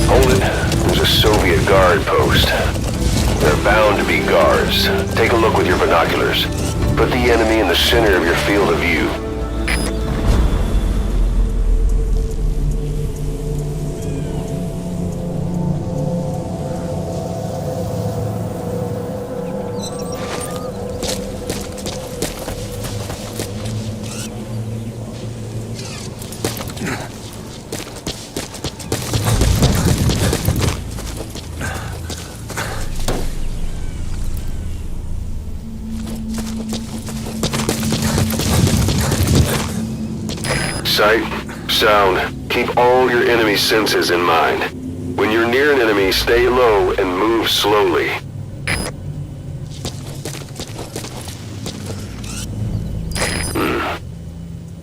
Hold it. There's a Soviet guard post. They're bound to be guards. Take a look with your binoculars. Put the enemy in the center of your field of view. Sight, sound, keep all your enemy senses in mind. When you're near an enemy, stay low and move slowly.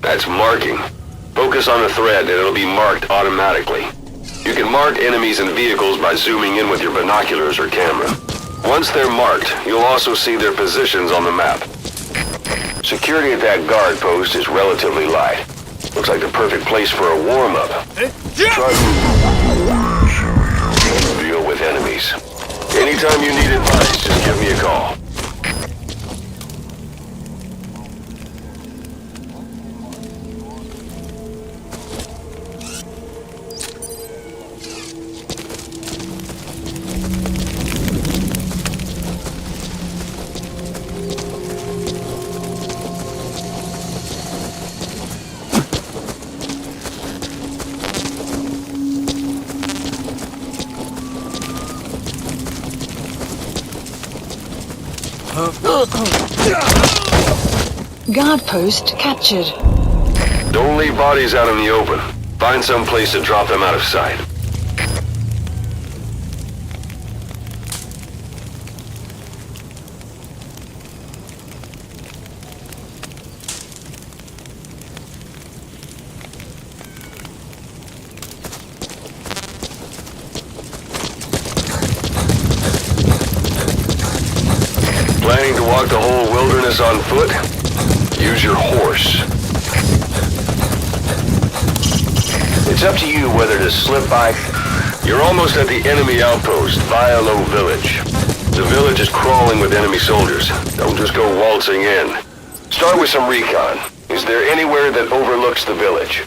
That's marking. Focus on the thread and it'll be marked automatically. You can mark enemies and vehicles by zooming in with your binoculars or camera. Once they're marked, you'll also see their positions on the map. Security at that guard post is relatively light. Looks like the perfect place for a warm-up. Try to deal with enemies. Anytime you need advice, just give me a call. Guard post captured. Don't leave bodies out in the open. Find some place to drop them out of sight. Planning to walk the whole wilderness on foot? Use your horse. It's up to you whether to slip by. You're almost at the enemy outpost, Vialo Village. The village is crawling with enemy soldiers. Don't just go waltzing in. Start with some recon. Is there anywhere that overlooks the village?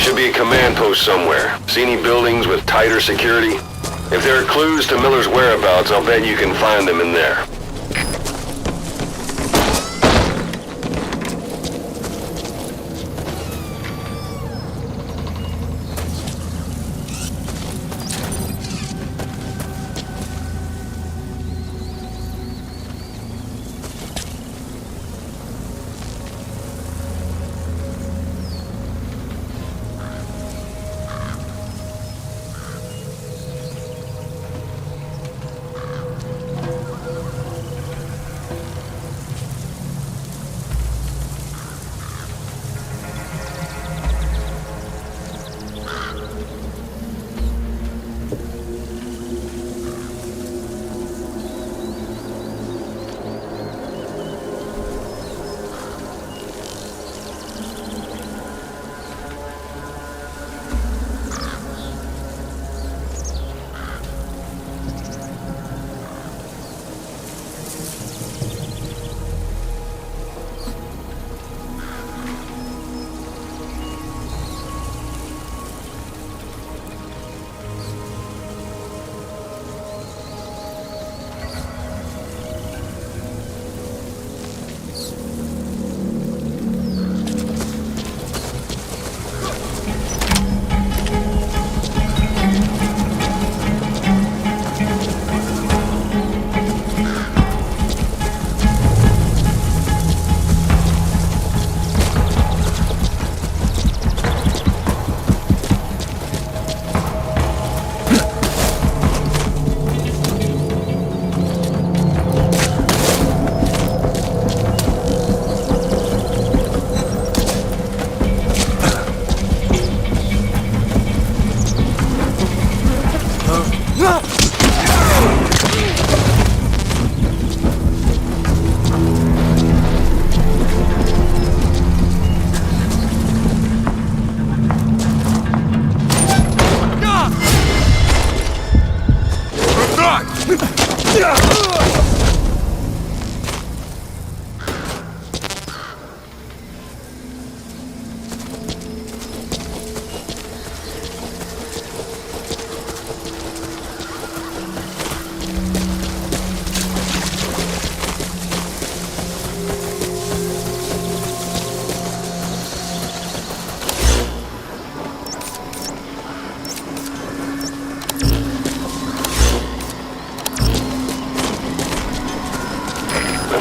should be a command post somewhere. See any buildings with tighter security? If there are clues to Miller's whereabouts, I'll bet you can find them in there.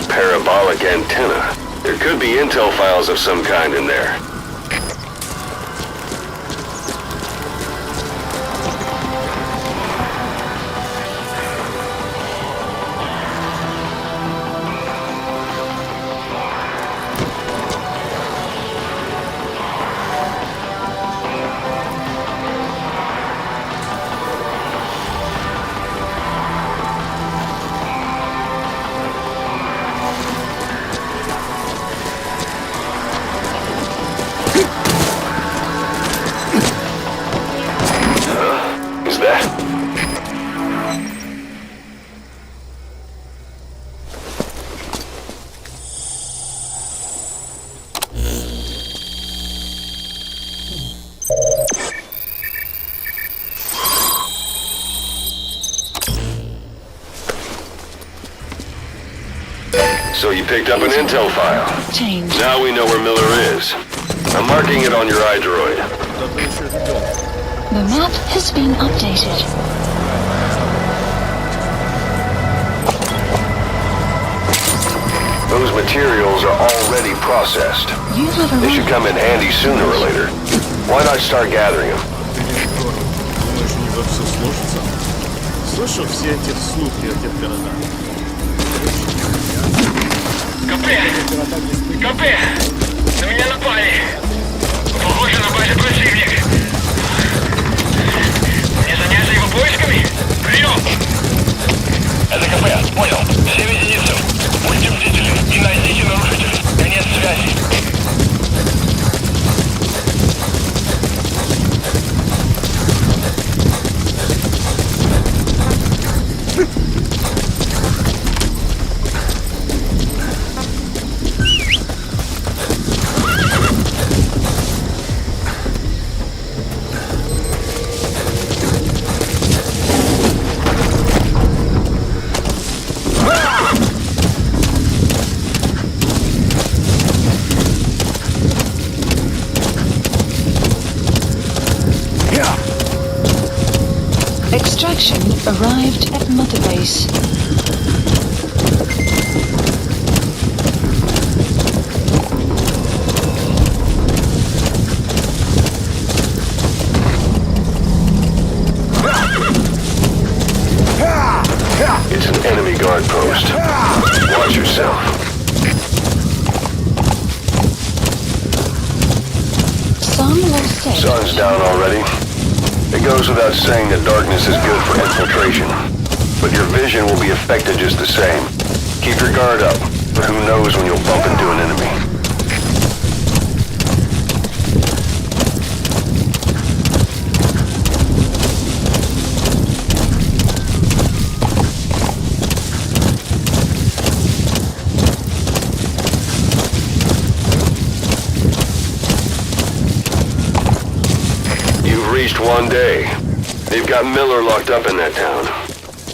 Parabolic antenna. There could be intel files of some kind in there. So you picked up an intel file. Change. Now we know where Miller is. I'm marking it on your iDroid. The map has been updated. Those materials are already processed. You have They should arrived. come in handy sooner or later. Why not start gathering them? Думаешь, у него все сложится? Слышал все эти слухи о тех городах? КП! КП! На меня напали! Похоже, на базе противник! Не заняться его поисками? Прием! Это КП, понял. 7 единиц. Будьте бдительны и найдите нарушителей. Конец связи. Extraction arrived at Mother Base. It's an enemy guard post. Watch yourself. Some lost it. Sun's down already. It goes without saying that darkness is good for infiltration. But your vision will be affected just the same. Keep your guard up, for who knows when you'll bump into an enemy. Reached one day. They've got Miller locked up in that town.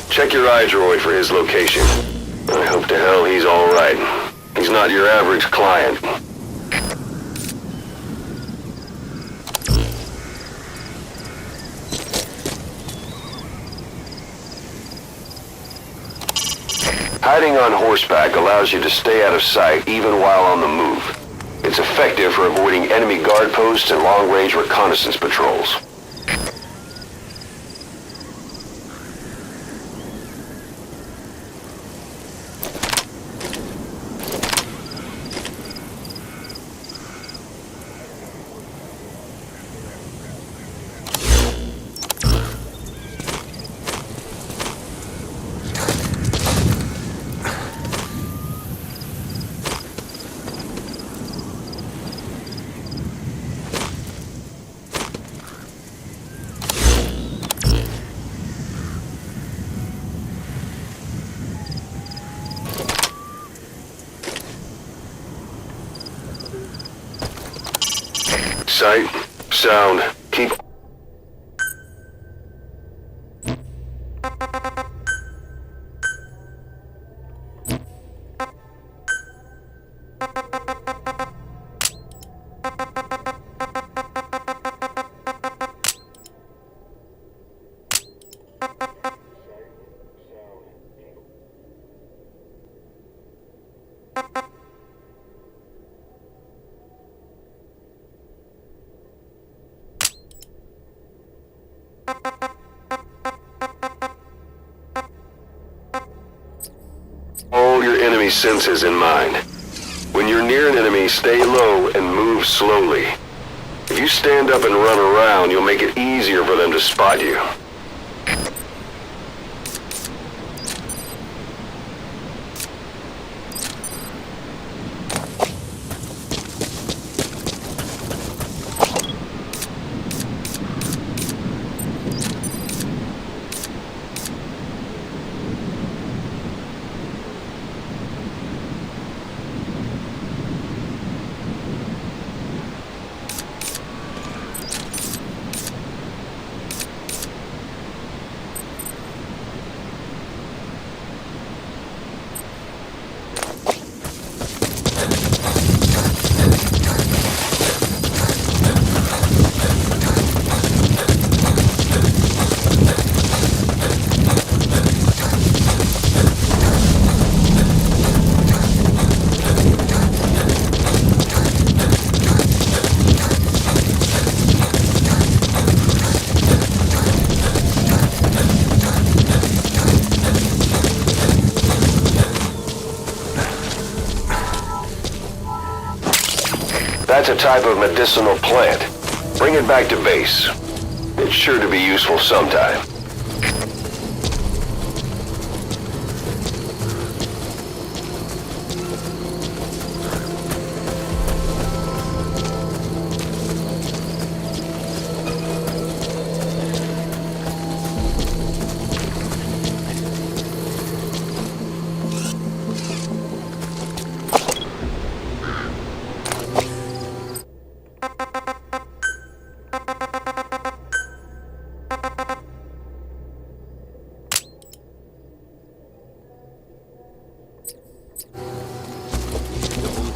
Check your iDroid for his location. I hope to hell he's all right. He's not your average client. Hiding on horseback allows you to stay out of sight even while on the move. It's effective for avoiding enemy guard posts and long-range reconnaissance patrols. Sight, sound, keep... All your enemy senses in mind. When you're near an enemy, stay low and move slowly. If you stand up and run around, you'll make it easier for them to spot you. That's a type of medicinal plant. Bring it back to base. It's sure to be useful sometime.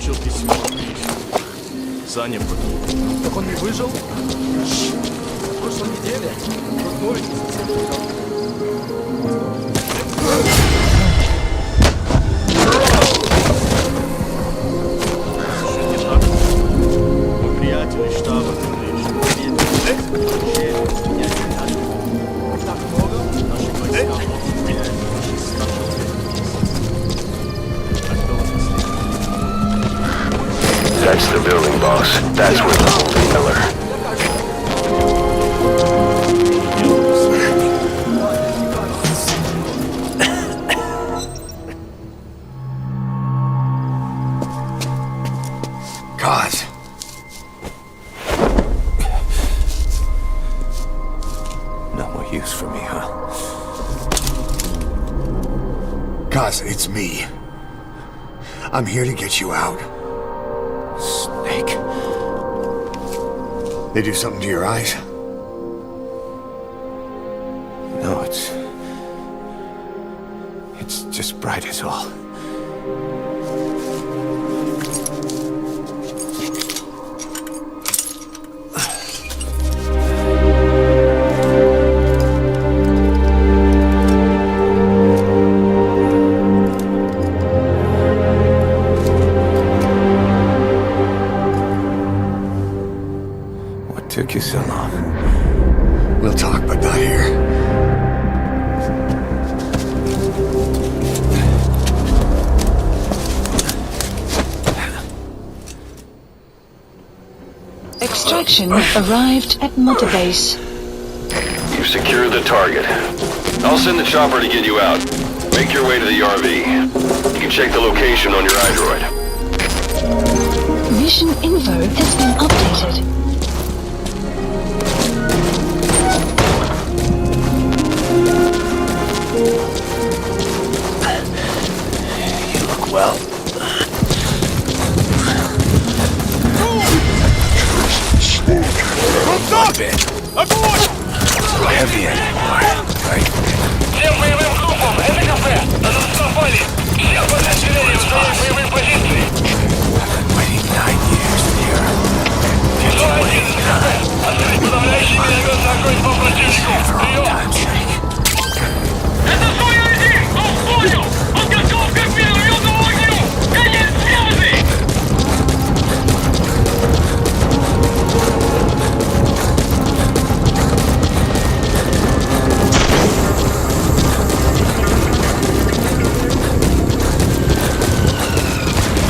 Получил письмо от Саня погиб. Так он не выжил? прошлой неделе. Крутой, совсем Мой приятель из штаба говорит, что меня не надо. Так много наших войсках меняют наши старшие. А кто вас последний? That's the building, boss. That's where the holding Miller. God. No more use for me, huh? Kaz, it's me. I'm here to get you out. Snake. They do something to your eyes? No, it's just bright as all. What took you so long? We'll talk, but not here. Extraction arrived at Mother Base. You've secured the target. I'll send the chopper to get you out. Make your way to the RV. You can check the location on your iDroid. Mission info has been updated. You look well. Крутой! Огонь! Heavy anymore, right? Всем боевым группам, это кафе! На нас напали! Всех подразделений в своей боевой позиции! Waiting 9 years here. Зона 1, это кафе! Открыть подавляющий минометный огонь по противнику! Прием! Это Зона 1! Он понял! Подготовка к минометному огню! Конец связи!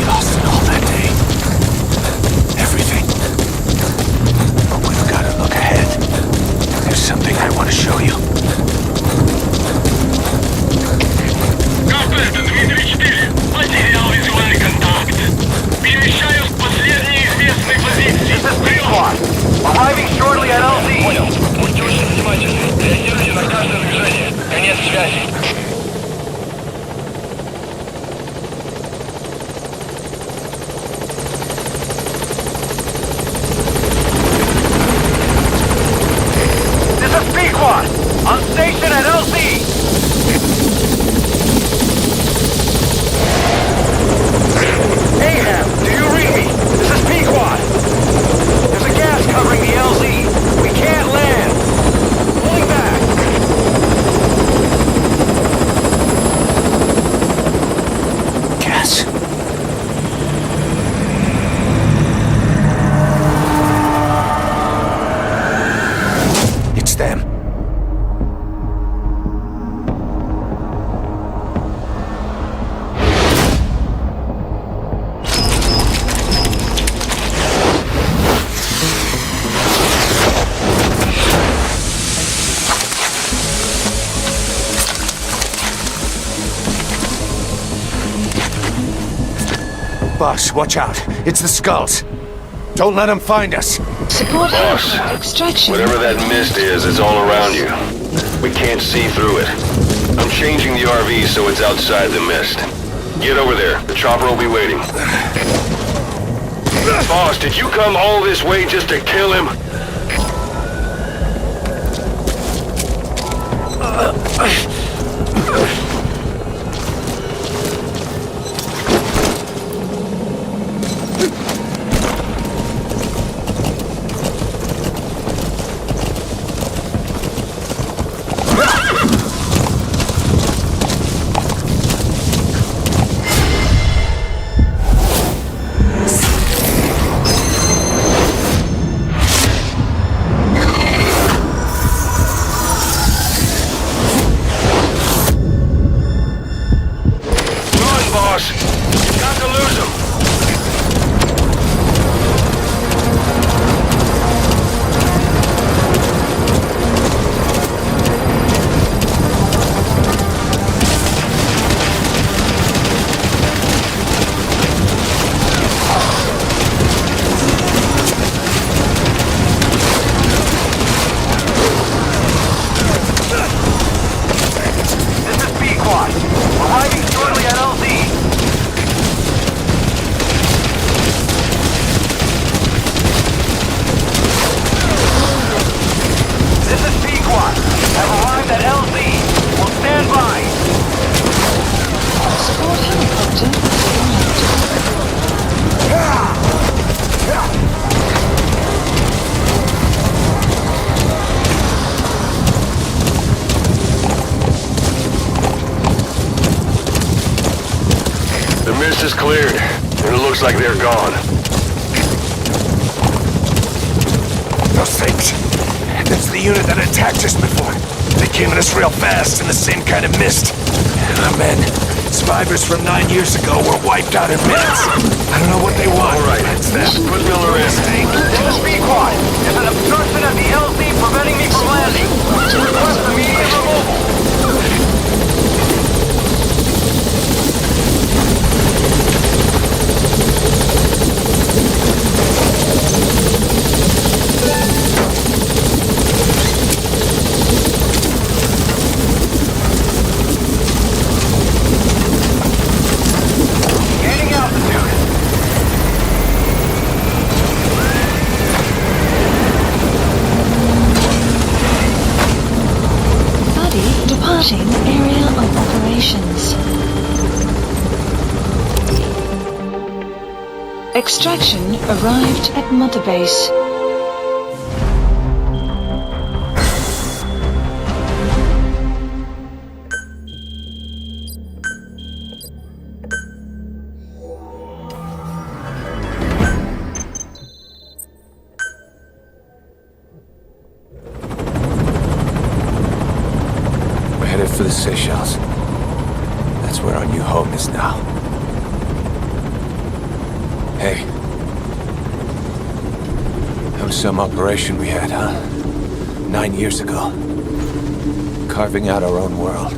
Lost it all that day. Everything. But we've got to look ahead. There's something I want to show you. Кафе, это Дмитрий 4. Потерял визуальный контакт. Перемещаюсь к последней известной позиции. Прием! Arriving shortly at LZ. Понял. Будьте очень внимательны. Реагируйте на каждое движение. Конец связи. This is Pequod. On station at LZ. Ahab, do you read me? This is Pequod. There's a gas covering the LZ. We can't land. Pulling back. Gas. It's them. Boss, watch out. It's the skulls. Don't let them find us. Support Boss, extraction. whatever that mist is, it's all around you. We can't see through it. I'm changing the RV so it's outside the mist. Get over there. The chopper will be waiting. Boss, did you come all this way just to kill him? mist is cleared, and it looks like they're gone. Those things. That's the unit that attacked us before. They came at us real fast in the same kind of mist. And our men, survivors from 9 years ago, were wiped out in minutes. I don't know what they want. All right, That's them. put Miller in. This is Pequod. There's an obstruction at the LZ preventing me from landing. Request immediate removal. Gaining altitude. Buddy departing area of operations. Extraction arrived at Mother Base. We're headed for the Seychelles. That's where our new home is now. Hey. That was some operation we had, huh? 9 years ago. Carving out our own world.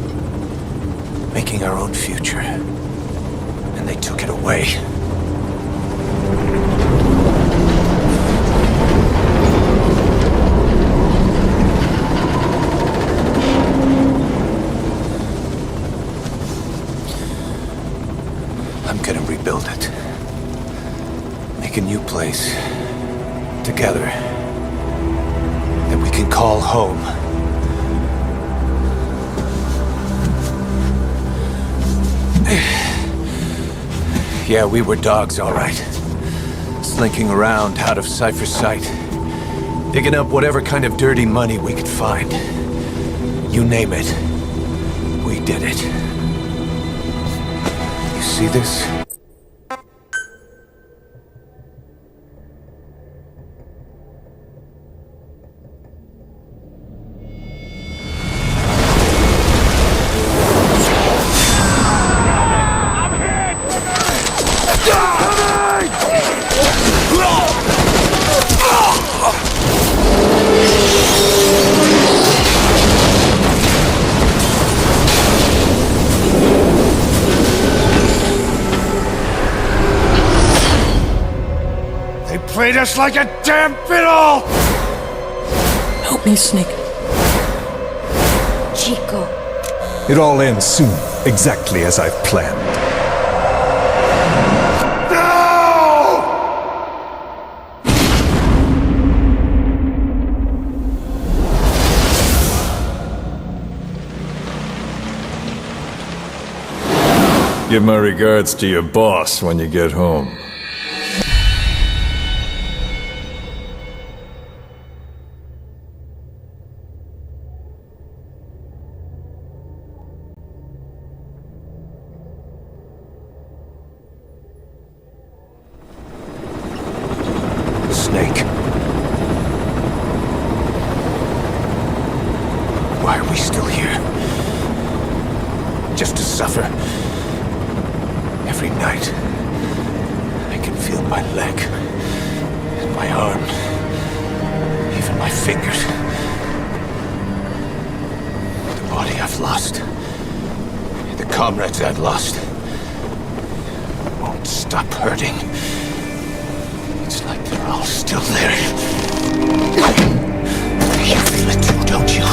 Making our own future. And they took it away. I'm gonna rebuild it. Make a new place. Together. That we can call home. Yeah, we were dogs, all right. Slinking around out of Cypher's sight. Digging up whatever kind of dirty money we could find. You name it. We did it. You see this? Played us like a damn fiddle! Help me, Snake. Chico. It all ends soon, exactly as I've planned. Give my regards to your boss when you get home. Snake. Why are we still here? Just to suffer. Every night, I can feel my leg, and my arm, even my fingers. The body I've lost, the comrades I've lost, won't stop hurting. It's like they're all still there. You feel it too, don't you?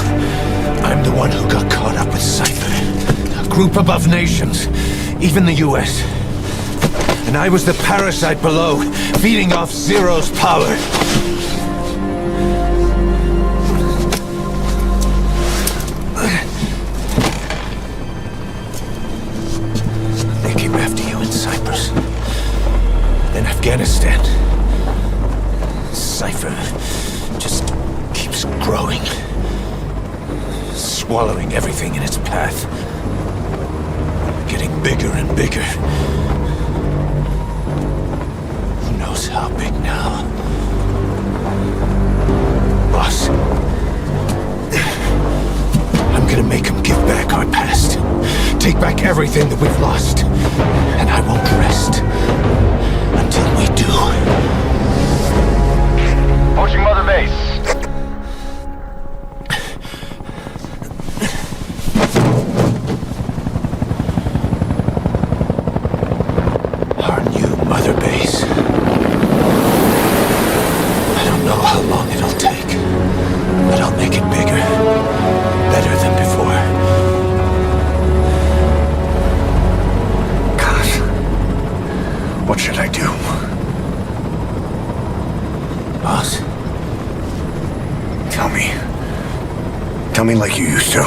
I'm the one who got caught up with Cypher. A group above nations, even the US. And I was the parasite below, feeding off Zero's power. They came after you in Cyprus. Then Afghanistan. Cypher just keeps growing. Swallowing everything in its path. Getting bigger and bigger. knows how big now. Boss, I'm gonna make him give back our past. Take back everything that we've lost. And I won't rest until we do. Approaching Mother Base. Our new Mother Base. I don't know how long it'll take, but I'll make it bigger. Better than before. Gosh. What should I do? Boss? Tell me. Tell me like you used to.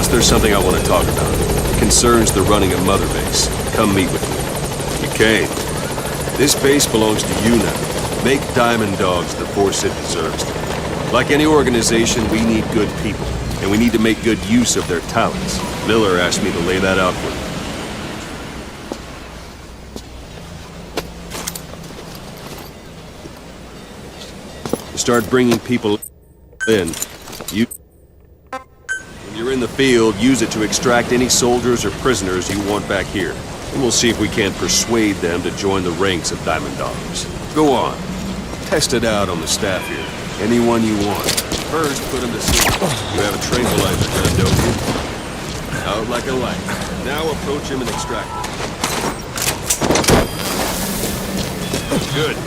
There's something I want to talk about. It concerns the running of Mother Base. Come meet with me. You came. This base belongs to you now. Make Diamond Dogs the force it deserves. Like any organization, we need good people, and we need to make good use of their talents. Miller asked me to lay that out for you. You start bringing people in. When you're in the field, use it to extract any soldiers or prisoners you want back here. And we'll see if we can't persuade them to join the ranks of Diamond Dogs. Go on. Test it out on the staff here. Anyone you want. First, put them to sleep. You have a tranquilizer gun, don't you? Out like a light. Now approach him and extract him. Good.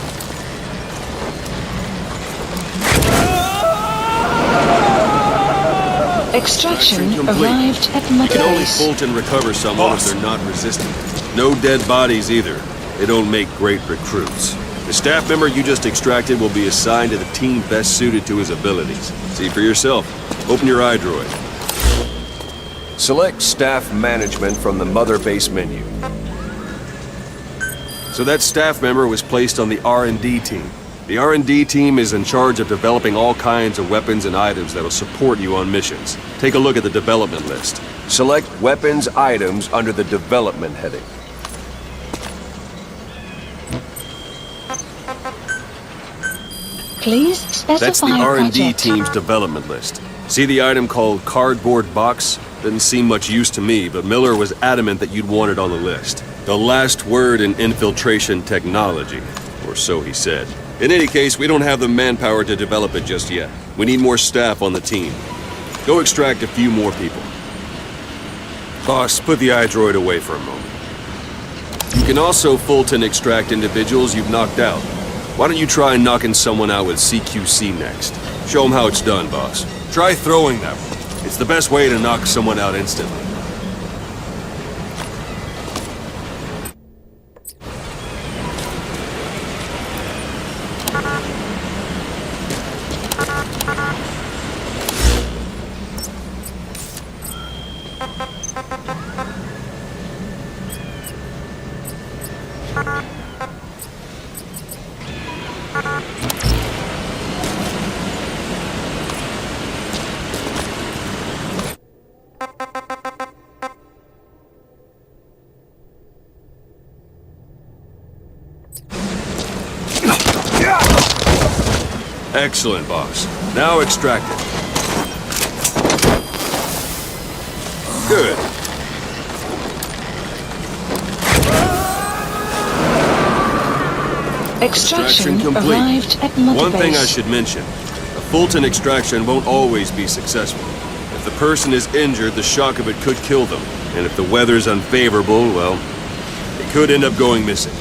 Extraction arrived at Mother You can only Base. bolt and recover someone if they're not resistant. No dead bodies either. They don't make great recruits. The staff member you just extracted will be assigned to the team best suited to his abilities. See for yourself. Open your iDroid. Select Staff Management from the Mother Base menu. So that staff member was placed on the R&D team. The R&D team is in charge of developing all kinds of weapons and items that'll support you on missions. Take a look at the development list. Select Weapons Items under the Development heading. Please specify That's the R&D project. team's development list. See the item called Cardboard Box? Didn't seem much use to me, but Miller was adamant that you'd want it on the list. The last word in infiltration technology, or so he said. In any case, we don't have the manpower to develop it just yet. We need more staff on the team. Go extract a few more people. Boss, put the iDroid away for a moment. You can also Fulton extract individuals you've knocked out. Why don't you try knocking someone out with CQC next? Show them how it's done, boss. Try throwing them. It's the best way to knock someone out instantly. Excellent, boss. Now extract it. Good. Extraction complete. arrived at Mother One thing I Base. should mention. A Fulton extraction won't always be successful. If the person is injured, the shock of it could kill them. And if the weather's unfavorable, well, they could end up going missing.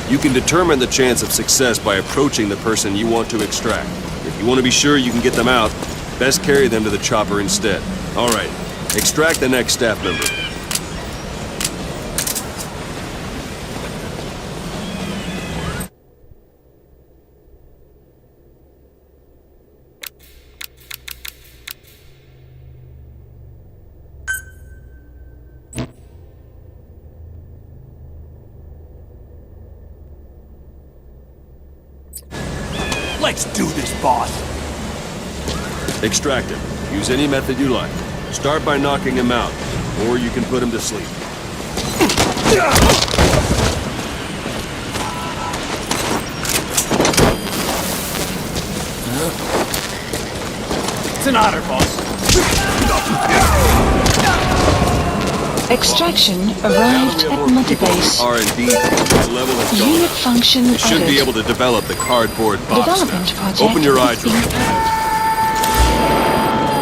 You can determine the chance of success by approaching the person you want to extract. If you want to be sure you can get them out, best carry them to the chopper instead. All right. Extract the next staff member. Let's do this, boss. Extract him. Use any method you like. Start by knocking him out, or you can put him to sleep. It's an honor, boss. Extraction arrived at Mother Base. R&D level has gone Unit up. function You should be added. able to develop the cardboard box Development now. project Open your eye has been drive.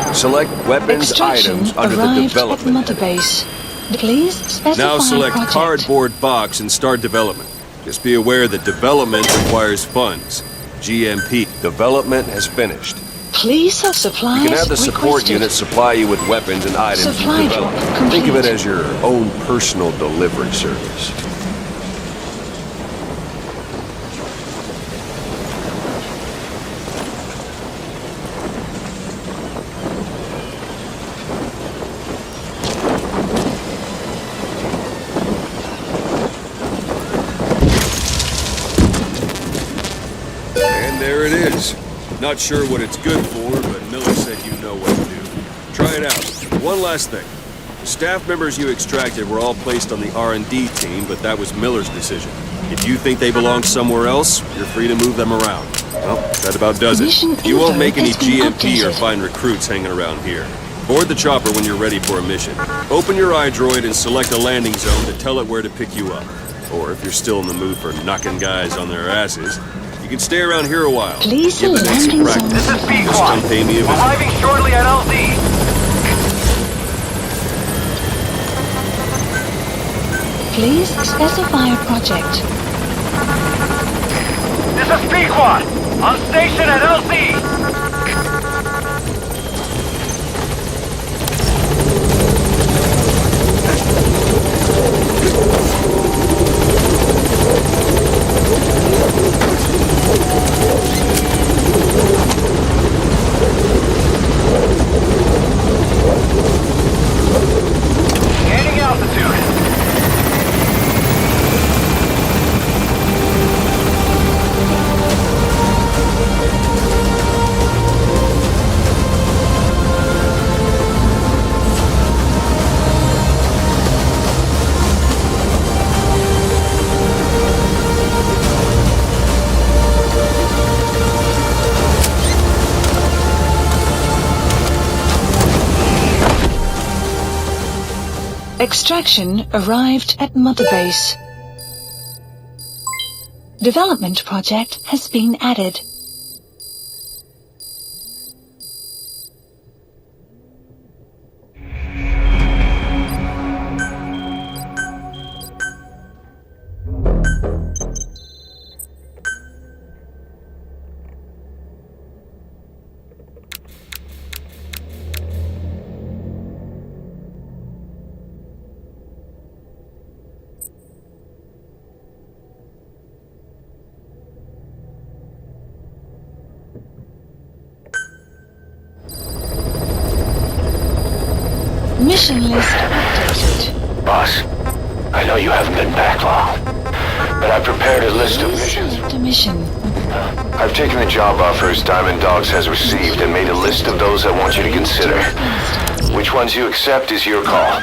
added. Select weapons Extraction items under the arrived at development. Mother Base. Please specify Now select project. cardboard box and start development. Just be aware that development requires funds. GMP. Development has finished. Please have supplies You can have the support requested. unit supply you with weapons and items Supply you develop. drop Think of it complete. as your own personal delivery service. And there it is. Not sure what it's good for, but Miller said you know what to do. Try it out. One last thing. The staff members you extracted were all placed on the R&D team, but that was Miller's decision. If you think they belong somewhere else, you're free to move them around. Well, that about does it. Mission You won't info make any has been GMP or updated. find recruits hanging around here. Board the chopper when you're ready for a mission. Open your iDroid and select a landing zone to tell it where to pick you up. Or if you're still in the mood for knocking guys on their asses, you can stay around here a while. Please Give the next landing practice. zone. This is Just come pay me a visit. Arriving shortly at LZ. Please specify a project. This is Pequod. On station at LZ. Gaining altitude. Extraction arrived at Mother Base. Development project has been added. Mission list updated. Boss, I know you haven't been back long, but I prepared a list of missions. Select a mission. I've taken the job offers Diamond Dogs has received and made a list of those I want you to consider. Which ones you accept is your call.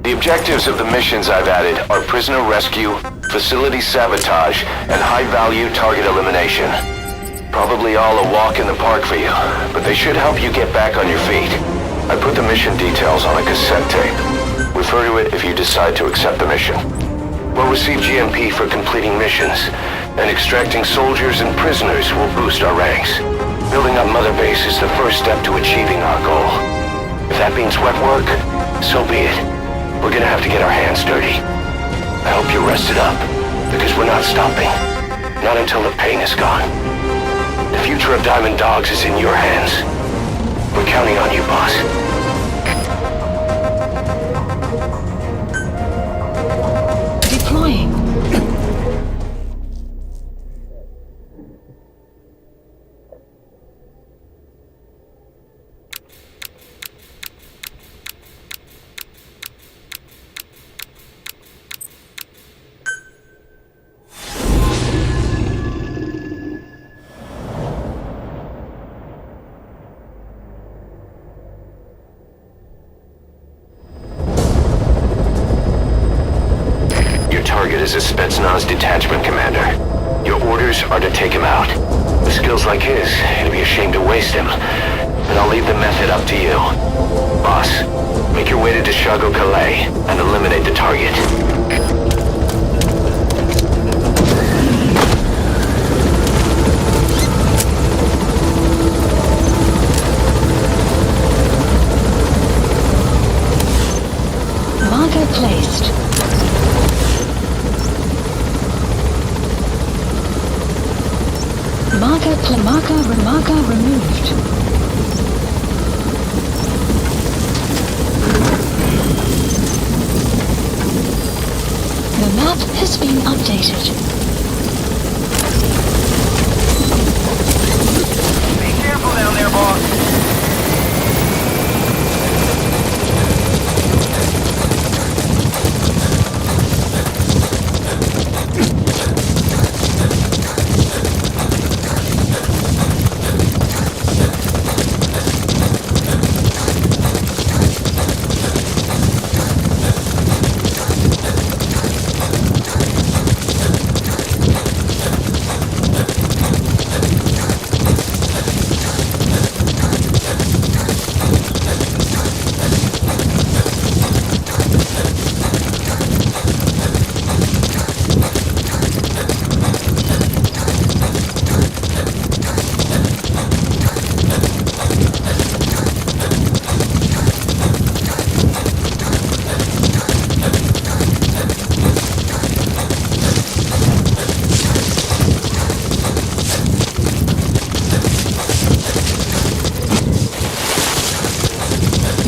The objectives of the missions I've added are prisoner rescue, facility sabotage, and high-value target elimination. Probably all a walk in the park for you, but they should help you get back on your feet. I put the mission details on a cassette tape. Refer to it if you decide to accept the mission. We'll receive GMP for completing missions, and extracting soldiers and prisoners will boost our ranks. Building up Mother Base is the first step to achieving our goal. If that means wet work, so be it. We're gonna have to get our hands dirty. I hope you're rested up, because we're not stopping. Not until the pain is gone. The future of Diamond Dogs is in your hands. We're counting on you, boss. target is a Spetsnaz detachment commander. Your orders are to take him out. With skills like his, it'd be a shame to waste him. But I'll leave the method up to you. Boss, make your way to Deshago Calais and eliminate the target. Marker placed. Marker removed. The map has been updated. Be careful down there, boss.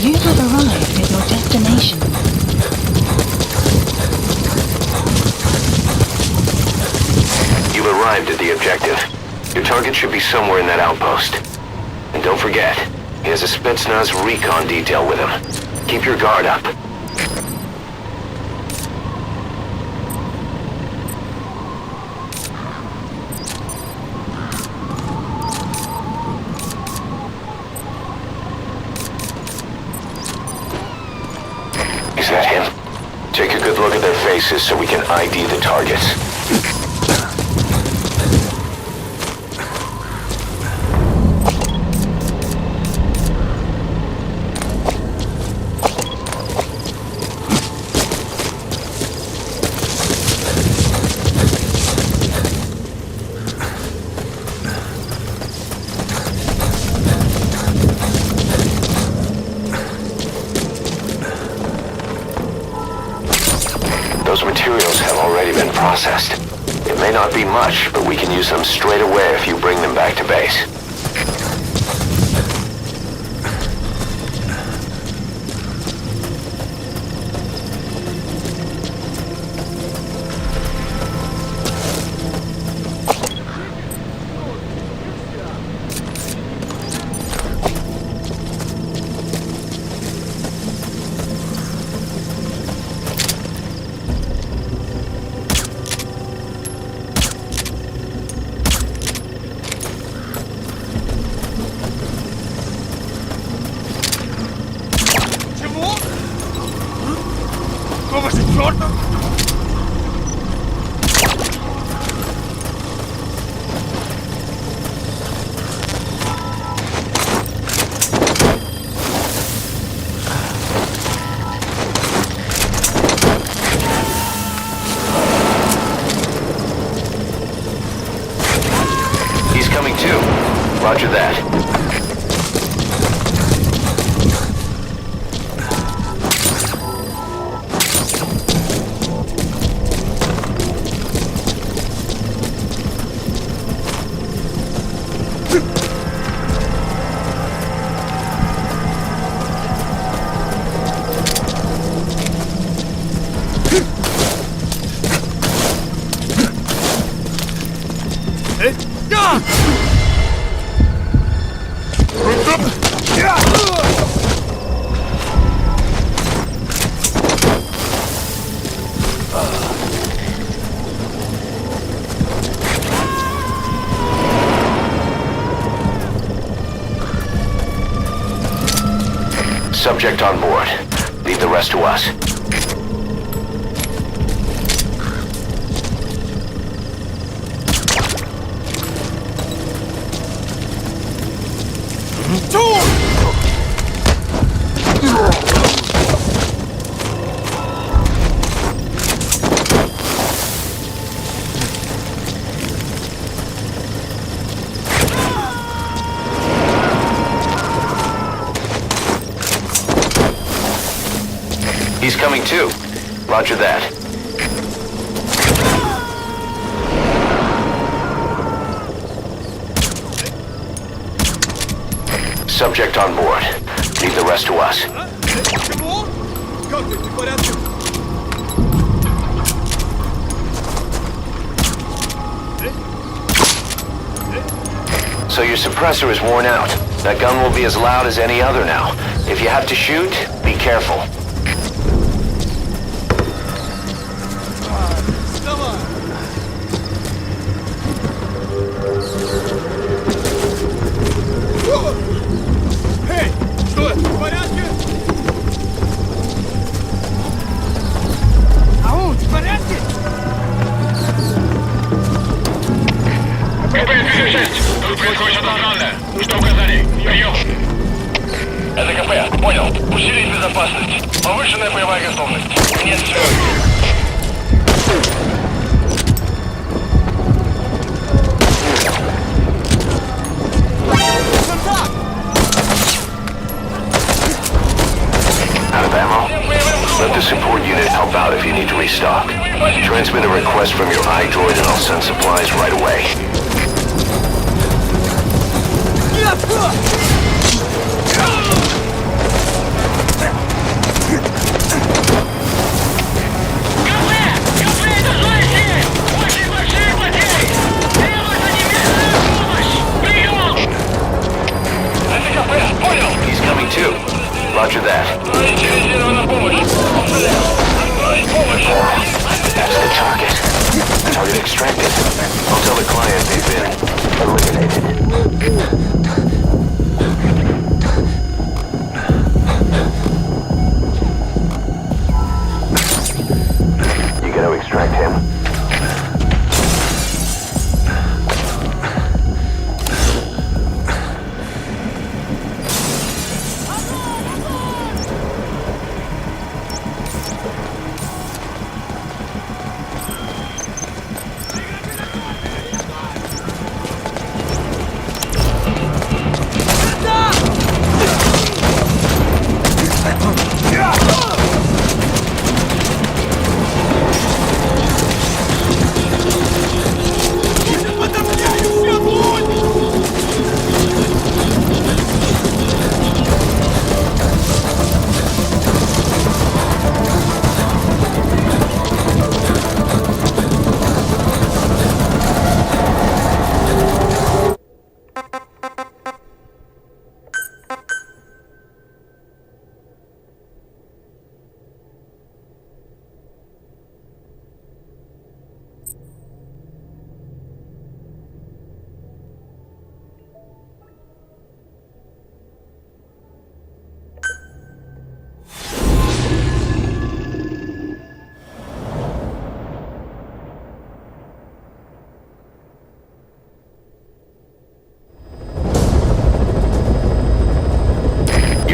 You have arrived at your destination. You've arrived at the objective. Your target should be somewhere in that outpost. And don't forget, he has a Spetsnaz recon detail with him. Keep your guard up. Is that him? Take a good look at their faces so we can ID the targets. Those materials have already been processed. It may not be much, but we can use them straight away if you bring them back to base. Roger that. Subject on board. Leave the rest to us. coming too. Roger that. Subject on board. Leave the rest to us. So your suppressor is worn out. That gun will be as loud as any other now. If you have to shoot, be careful. Hey! Что? В порядке? Аун, в порядке? КП-56, тут происходит что-то странное. Что указали? Прием. Это КП, понял. Усилить безопасность. Повышенная боевая готовность. Нет связи. Out of ammo? Let the support unit help out if you need to restock. Transmit a request from your iDroid and I'll send supplies right away. He's coming too. Roger that. That's the target. Target extracted. I'll tell the client they've been eliminated. You gotta extract him.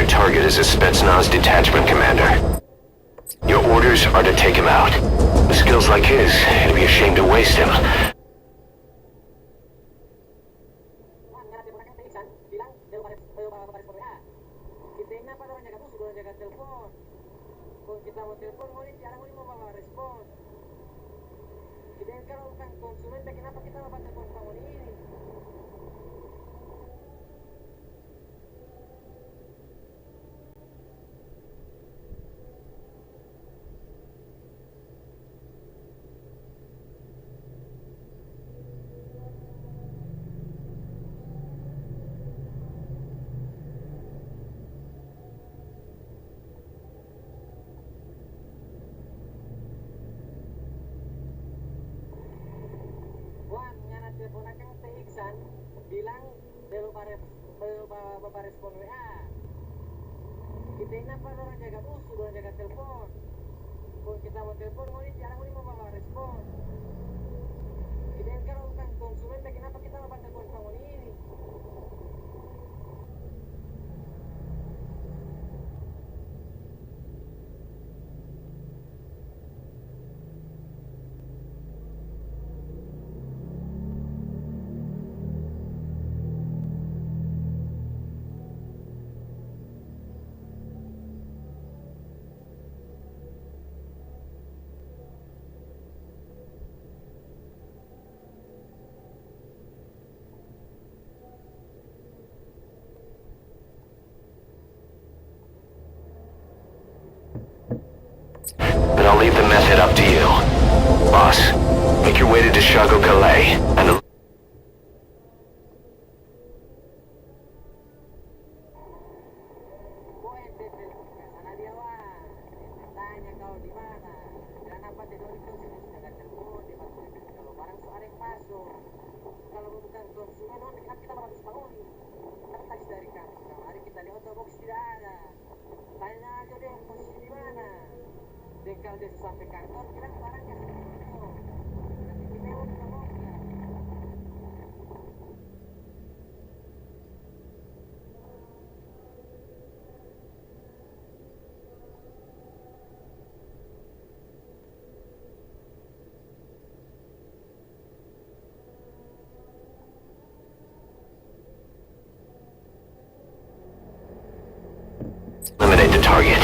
Target is a Spetsnaz detachment commander. Your orders are to take him out. With skills like his, it'd be a shame to waste him. bilang bapak respon WA. Kita ini apa orang jaga musuh, orang jaga telepon. Kalau kita mau telepon, jarang mau bawa respon. Kita ini kan bukan konsumen, kenapa kita mau telepon kamu ini? I'll leave the method up to you. Boss, make your way to Deshago Calais, and Sana dia wah, tanya kau di mana? Dan apa tidak itu sudah telepon di mana? Kalau barang soal yang masuk, kalau bukan konsumen, kan kita harus bangun. Kertas dari kami, mari kita lihat box tidak ada. Tanya aja deh posisi di mana. Dan kalau dia sampai kantor, bilang barangnya. Nanti kita mau bongkar. eliminate the target.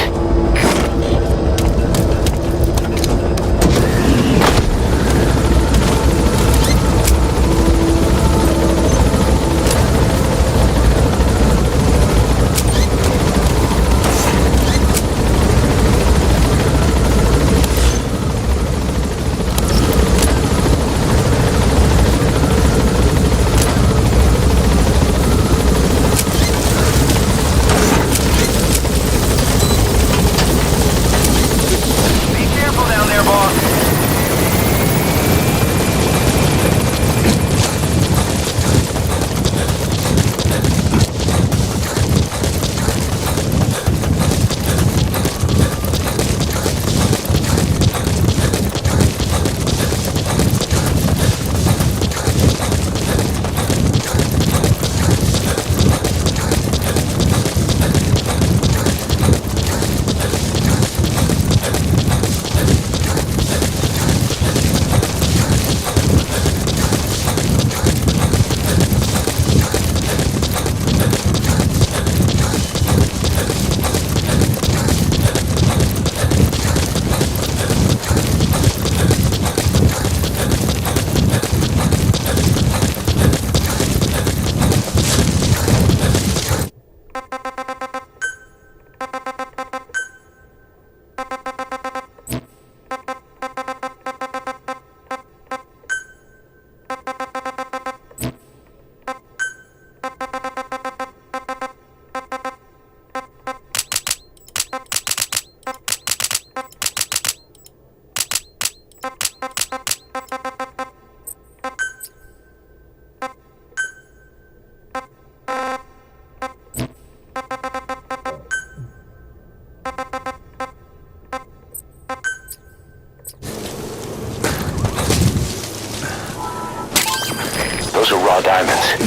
Those are raw diamonds.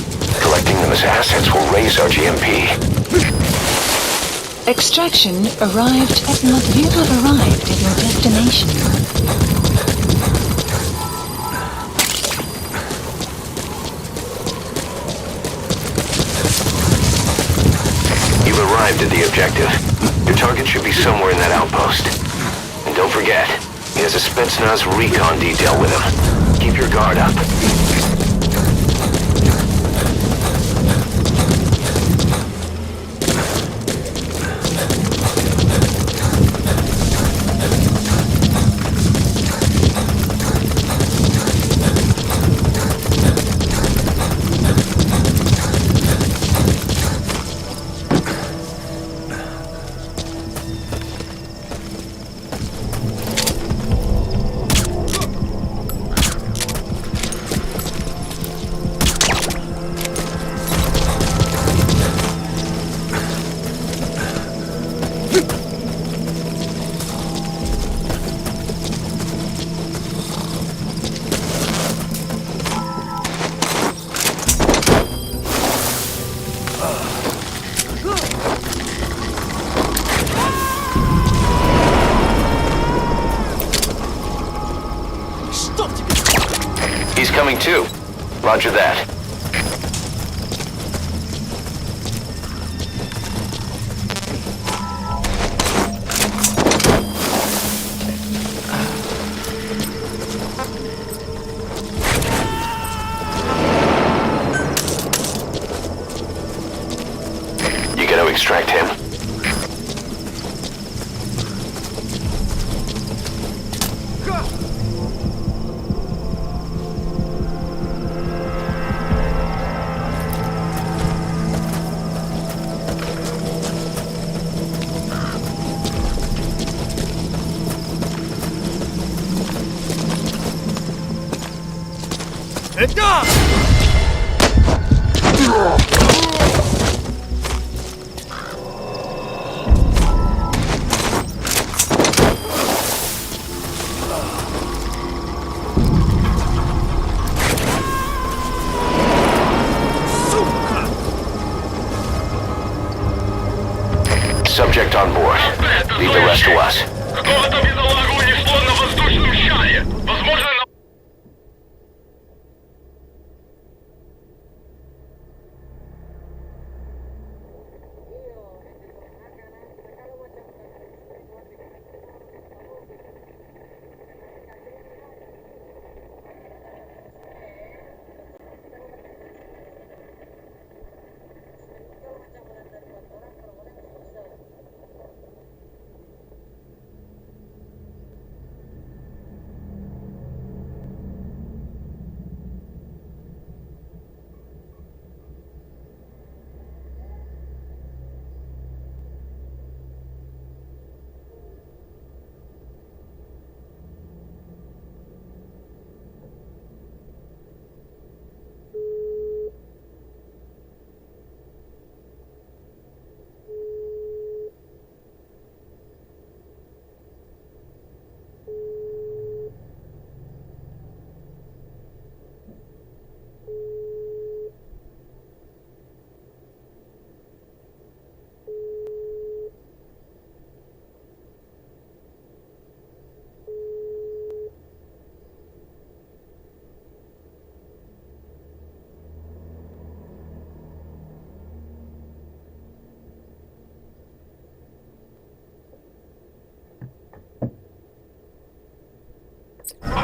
Collecting them as assets will raise our GMP. Extraction arrived at You have arrived at your destination. You've arrived at the objective. Your target should be somewhere in that outpost. And don't forget, he has a Spetsnaz recon detail with him. Keep your guard up. He's coming too. Roger that. You gotta extract him. Subject on board. Leave the rest to us. Какого-то бедолагу унесло на воздушном шаре. Возможно, на...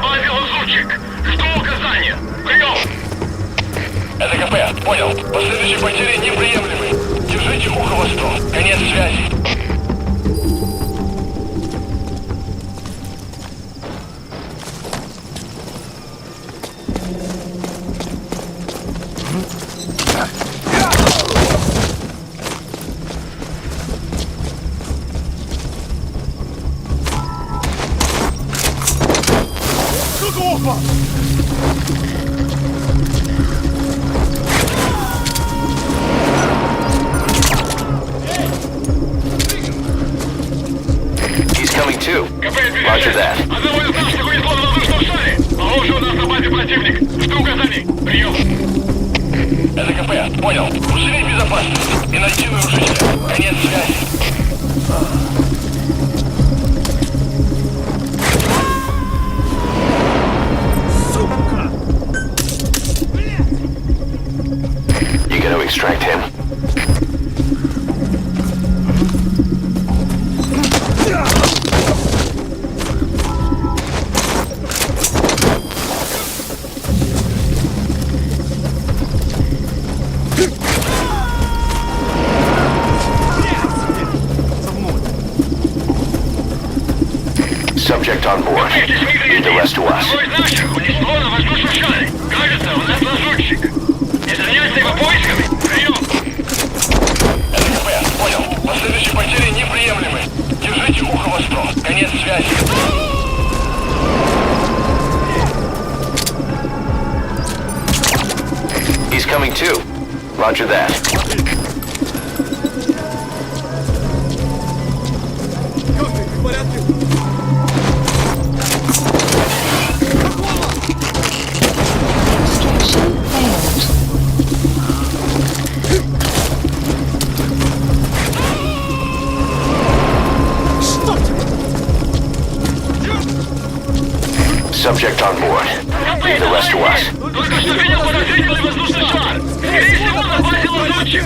Базе лазутчик! Жду указания! Прием! Это КП, понял. Последующие потери неприемлемы. Держите ухо востро. Конец связи. He's coming too. Roger that. Одного из наших унесло на воздушном шаре. Оружие у нас на базе противник. Жду указаний. Прием! Это КП, понял. Усилить безопасность. Инактивное оружие. Конец связи. You gotta extract him. Subject on board. Leave the rest to us. Одного из наших унесло на воздушном шаре. Кажется, у нас лазутчик. Не заняться его поисками. Прием! Это КП, понял. Последующие потери неприемлемы. Держите ухо востро. Конец связи. He's coming too. Roger that. Extraction failed. Subject on board. Leave the rest to us. Только что видел подозрительный воздушный шар. Скорее всего, на базе лазутчик.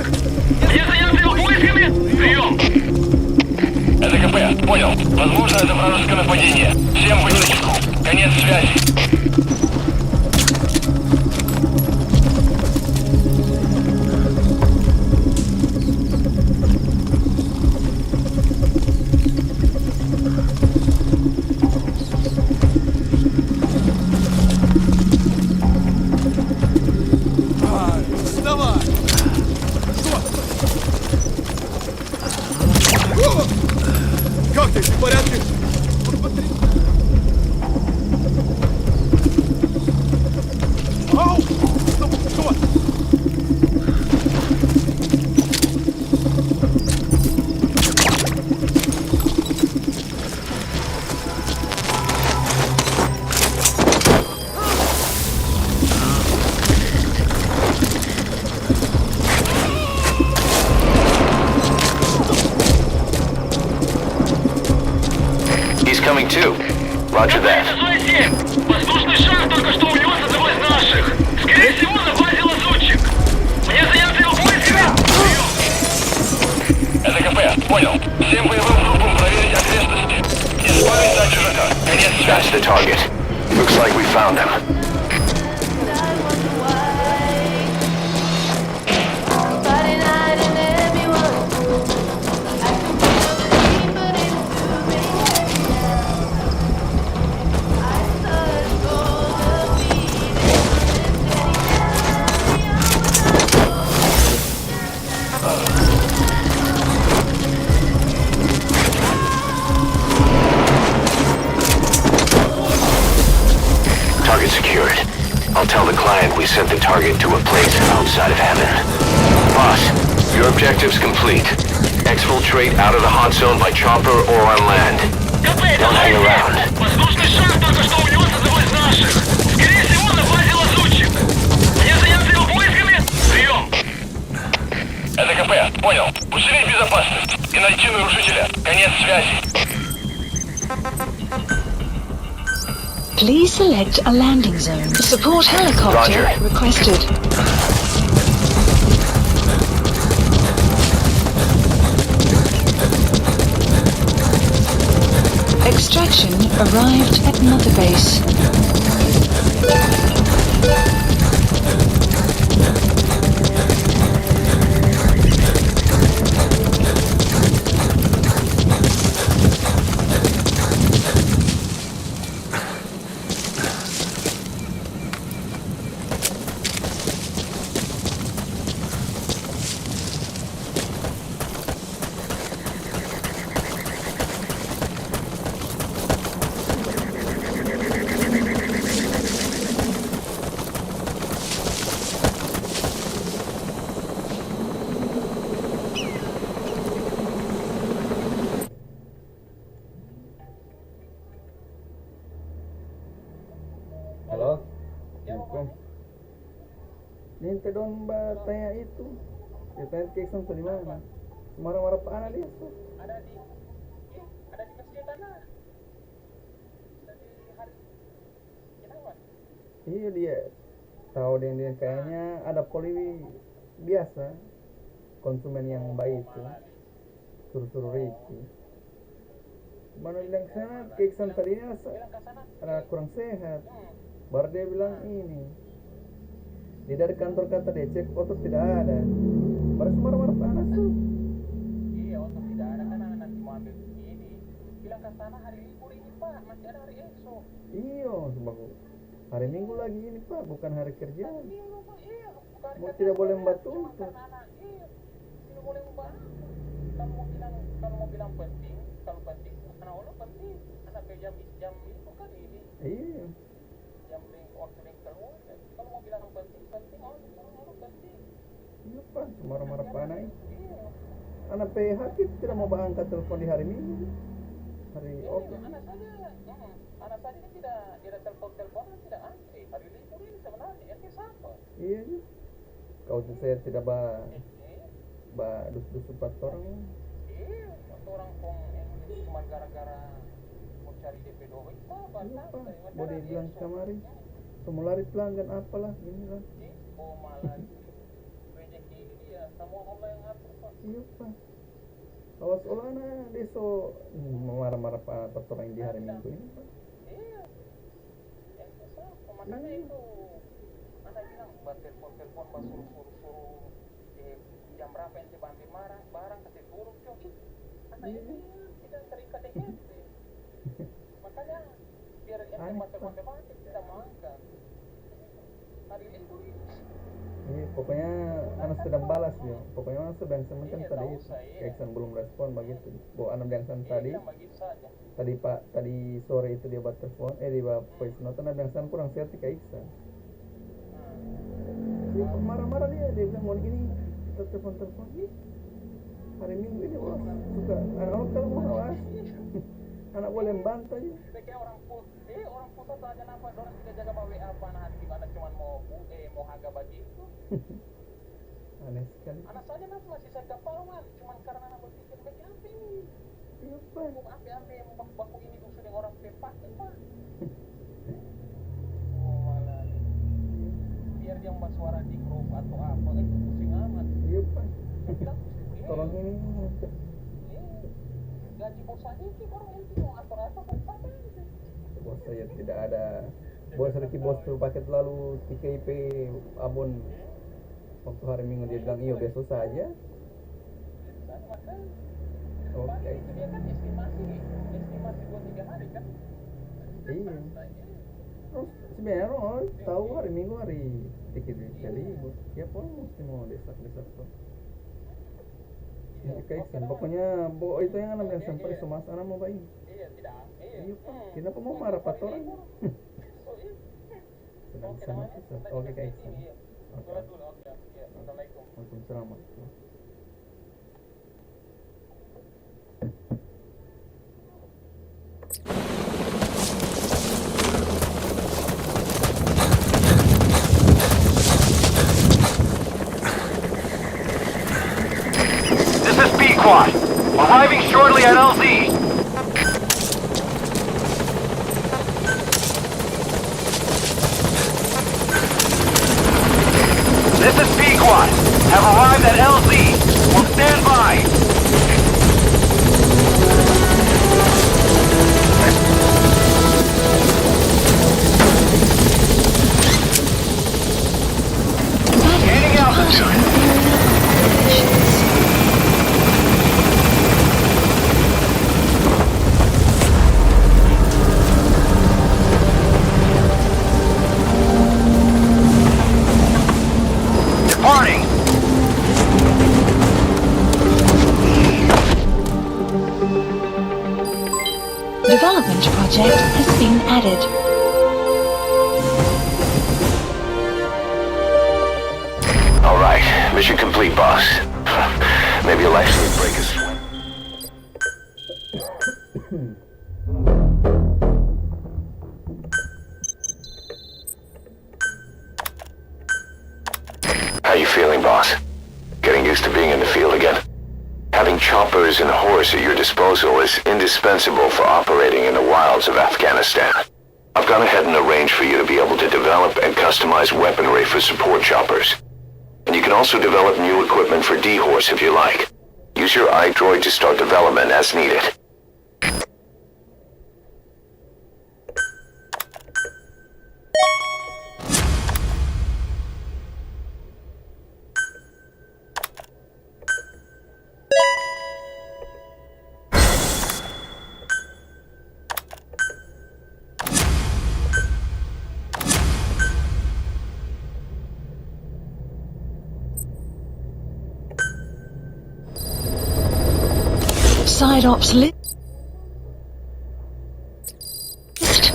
Мне заняться его поисками? Прием! Это КП, понял. Возможно, это вражеское нападение. Всем быть начеку. Конец связи. Roger that. Воздушный шар только что унес одного из наших. Скорее всего, на базе лазутчик. Мне заняться его поисками. Это КП, понял. Всем боевым группам проверить окрестности. Избавиться от чужака. Конец связи. That's the target. Looks like we found him. Target secured. I'll tell the client we sent the target to a place outside of heaven. Boss, your objective's complete. Exfiltrate out of the hot zone by chopper or on land. Don't hang around. Воздушный шар только что унес одного из наших. Скорее всего, на базе лазутчик. Мне заняться его поисками. Прием. Это КП, понял. Усилить безопасность и найти нарушителя. Конец связи. Please select a landing zone. Support helicopter Roger. requested. Extraction arrived at Mother Base. Halo? Assalamualaikum. Minta dong mbak tanya itu. Dia tanya ke Iksan di mana? Marah-marah Pak Ana dia tuh. Ada di masjid tanah. Dari hari Kinawan. Iya dia. Tahu dia kayaknya ada poli biasa. Konsumen yang baik itu. Suruh-suruh Ricky. Mana bilang sana ke Iksan tadinya ada kurang sehat. Baru dia bilang ini. Dia dari kantor kata dia cek otot tidak ada. Baru marah-marah panas tuh. Iya, otot tidak ada kan nanti mau ambil ini. Bilang ke sana hari libur ini Pak, masih ada hari esok. Iya, bagus. Hari Minggu lagi ini Pak, bukan hari kerja. Minggu Pak, iya. Mau tidak boleh membantu. Iya, tidak boleh membantu. Kalau mau bilang penting, kalau penting, karena Allah penting. Anak ke jam itu kan ini. Iya. Jam waktu yang keluar. Kalau mau bilang penting, Allah penting. Iya Pak, marah-marah panas. Iya. Anak PH kita tidak mau angkat telepon di hari Minggu. Hari off. Anak saja tidak telepon tidak antri. Hari libur ini sebenarnya ente siapa? Iya. Kau tuh saya tidak dus-dus empat orang. Iya, orang kong ini cuma gara-gara mau cari DP doang. Iya Pak, mau dibilang kemarin. Semua lari pelanggan apalah ini lah. Oh malah rezeki ini dia, semua Allah yang atur Pak. Iya Pak. Awas olahna deso marah-marah Pak pertolongan di hari Minggu ini Pak. Iya. Ente siapa? Makanya itu anak bilang buat telepon suruh jam berapa ente banting barang kasih turun cok. Anak ini tidak terikat dengan ente. Makanya biar ente matematik tidak mau angkat. Hari libur ini. Iya, pokoknya anak sedang balas ya. Pokoknya anak sedang sementara tadi Eksan belum respon begitu. Bawa anak yang tadi. Tadi sore itu dia buat telepon, dia buat voice note, anak yang kurang sehat ke Eksan. Dia marah-marah dia bilang mau gini, kita telepon nih. Hari Minggu ini wah suka anak kalau mau awas. Anak boleh membantah ya. Kayak orang pusat aja nampak orang tidak jaga WA apa nah di mana cuma mau harga baju itu. Aneh sekali. Anak saja masih saya kapawan, cuma karena anak berpikir bagaimana ini. Kung api-api yang baku ini kung sudah orang pakai pak. Oh malah. Biar dia membuat suara di grup atau apa, pusing amat. Iya pak. Tolong ini. Gaji bos aja sih orang itu mau atur-atur pakai. Bos saya tidak ada. Bos Ricky bos tuh paket lalu TKP abon waktu hari Minggu dia bilang iya besok saja. Oke. Itu dia kan estimasi buat 3 hari kan. Iya. Terus sebenarnya orang tahu hari Minggu hari TKP libur. Siapa orang mesti mau desak-desak tuh. Iya kayak pokoknya itu yang namanya sampai suasana mau baik. Iya tidak. Iya pak. Kenapa mau marah pak orang? Sedang sama kita. Oke kayak gitu. Oke. Assalamualaikum. Waalaikumsalam. This is B-Quad. Arriving shortly at LZ. This is B-Quad. Have arrived at LZ. Will stand by. Gaining altitude. Departing. Development project has been added. All right, mission complete, boss. Maybe you'll actually break a sweat. How you feeling, boss? Getting used to being in the field again? Having choppers and horse at your disposal is indispensable for operating in the wilds of Afghanistan. I've gone ahead and arranged for you to be able to develop and customize weaponry for support choppers. And you can also develop new equipment for D-Horse if you like. Use your iDroid to start development as needed. Side ops list.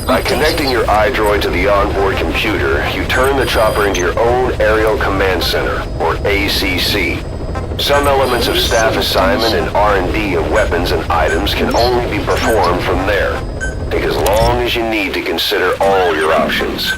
By connecting your iDroid to the onboard computer, you turn the chopper into your own Aerial Command Center, or ACC. Some elements of staff assignment and R&D of weapons and items can only be performed from there. Take as long as you need to consider all your options.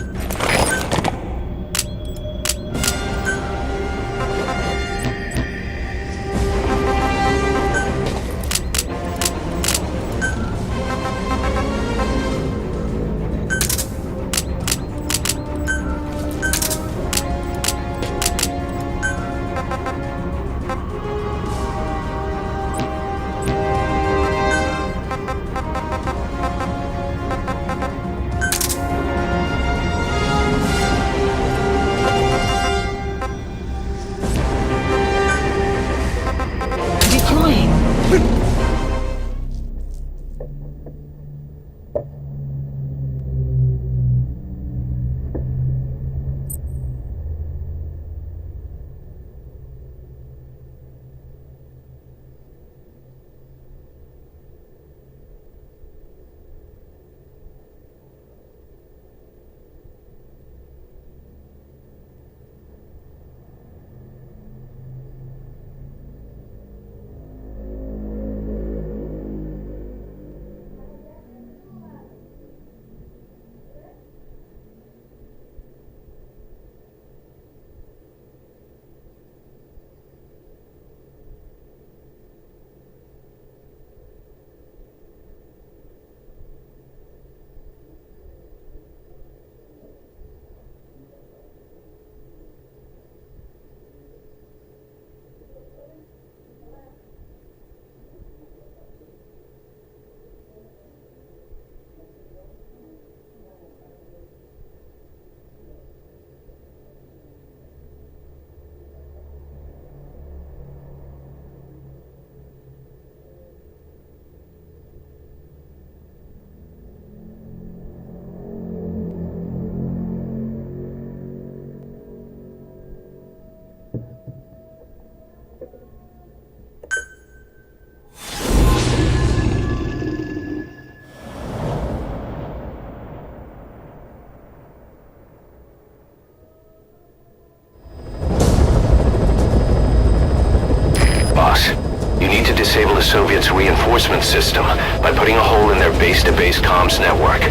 disable the Soviets' reinforcement system by putting a hole in their base-to-base comms network.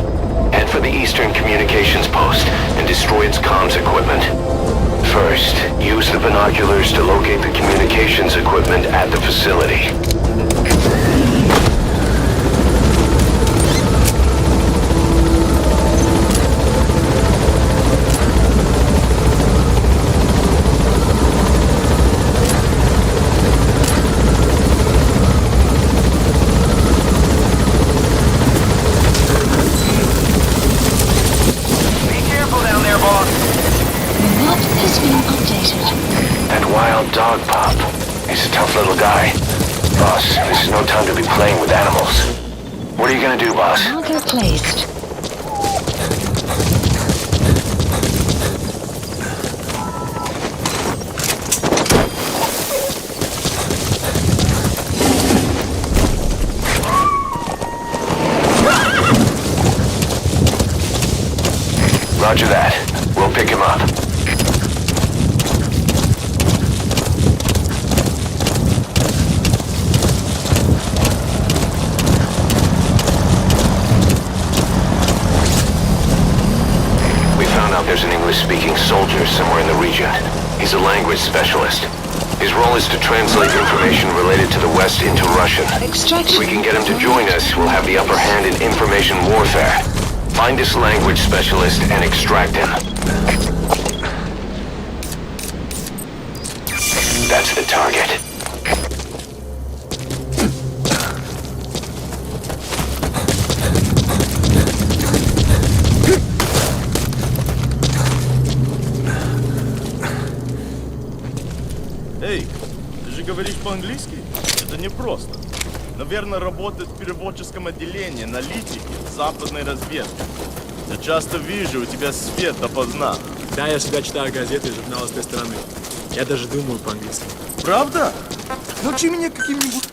Head for the eastern communications post and destroy its comms equipment. First, use the binoculars to locate the communications equipment at the facility. Dog Pop. He's a tough little guy. Boss, this is no time to be playing with animals. What are you gonna do, boss? Marker placed. Roger that. We'll pick him up. There's an English-speaking soldier somewhere in the region. He's a language specialist. His role is to translate information related to the West into Russian. Extraction. If we can get him to join us, we'll have the upper hand in information warfare. Find this language specialist and extract him. That's the target. Эй, ты же говоришь по-английски? Это непросто. Наверное, работает в переводческом отделении, аналитики, западной разведки. Я часто вижу, у тебя свет допоздна. Да, я всегда читаю газеты и журналы с той стороны. Я даже думаю по-английски. Правда? Научи меня каким-нибудь...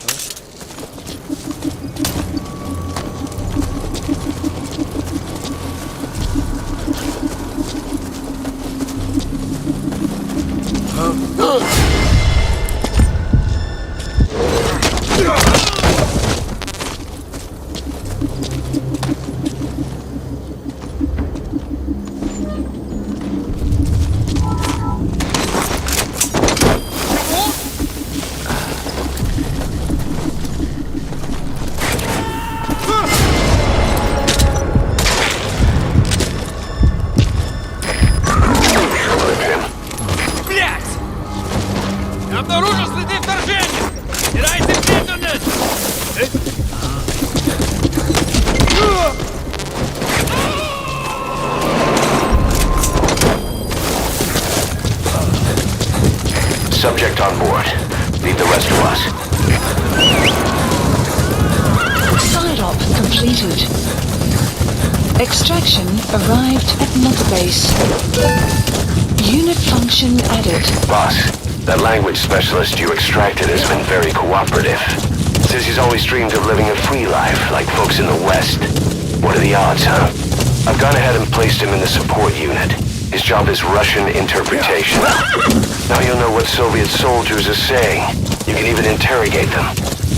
Subject on board. Leave the rest to us. Side op completed. Extraction arrived at Mother Base. Unit function added. Boss, that language specialist you extracted has been very cooperative. Says he's always dreamed of living a free life like folks in the West. What are the odds, huh? I've gone ahead and placed him in the support unit. His job is Russian interpretation. Now you'll know what Soviet soldiers are saying. You can even interrogate them.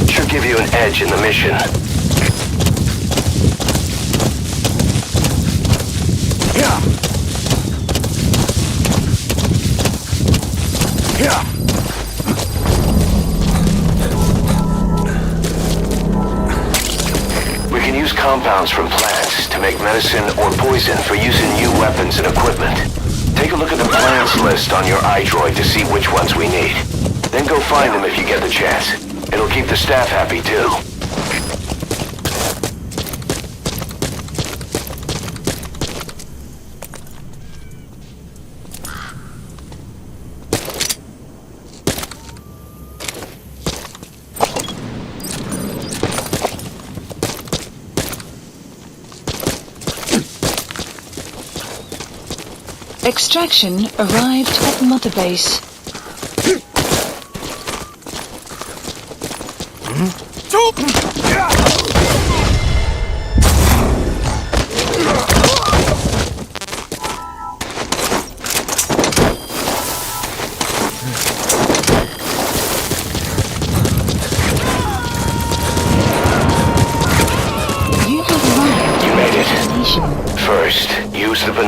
Should give you an edge in the mission. We can use compounds from plants to make medicine or poison for use in new weapons and equipment. Take a look at the plants list on your iDroid to see which ones we need. Then go find them if you get the chance. It'll keep the staff happy too. Extraction arrived at Mother Base.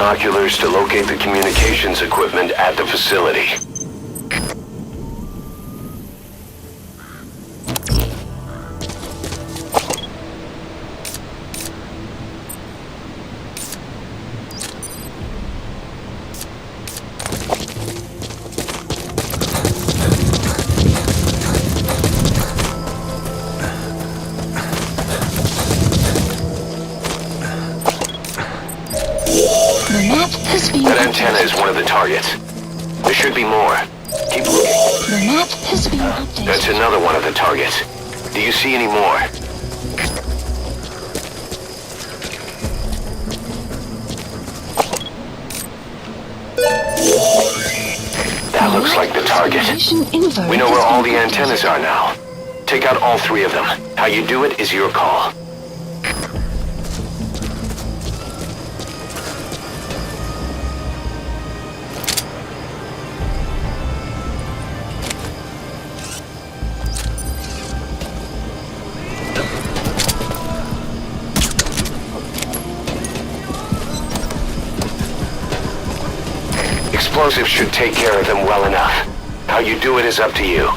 binoculars to locate the communications equipment at the facility. That antenna is one of the targets. There should be more. Keep looking. The map has been updated. That's another one of the targets. Do you see any more? That looks like the target. We know where all the antennas are now. Take out all 3 of them. How you do it is your call. Explosives should take care of them well enough. How you do it is up to you.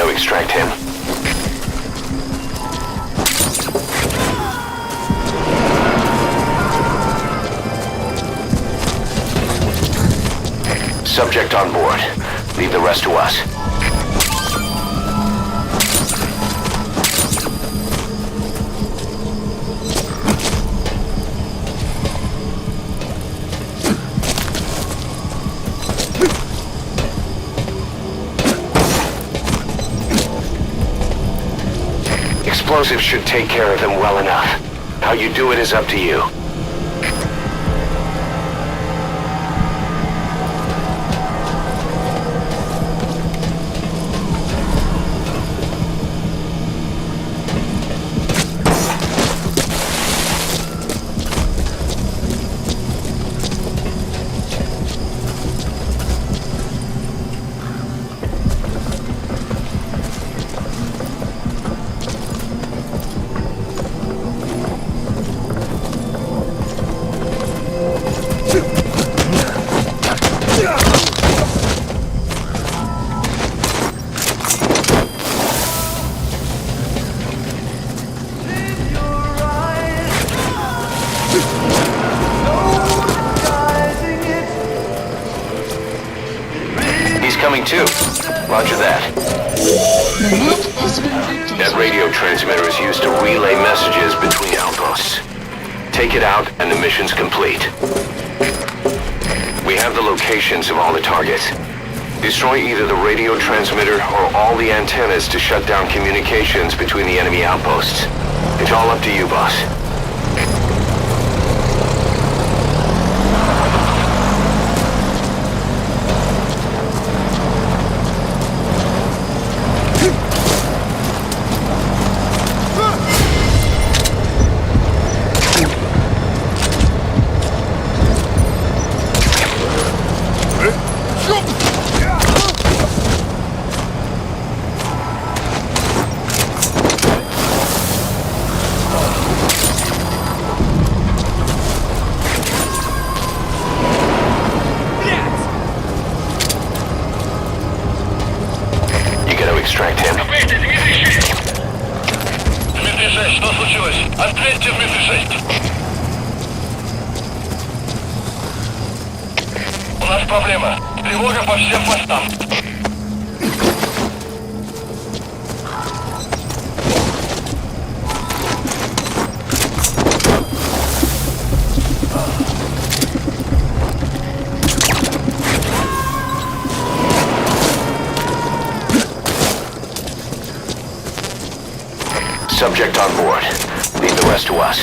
Extract him. Subject on board. Leave the rest to us. Explosives should take care of them well enough. How you do it is up to you. Coming too. Roger that. That radio transmitter is used to relay messages between outposts. Take it out and the mission's complete. We have the locations of all the targets. Destroy either the radio transmitter or all the antennas to shut down communications between the enemy outposts. It's all up to you, boss. Extract him. Дмитрий 6, что случилось? Ответьте, Дмитрий 6. У нас проблема. Тревога по всем постам. Subject on board. Leave the rest to us.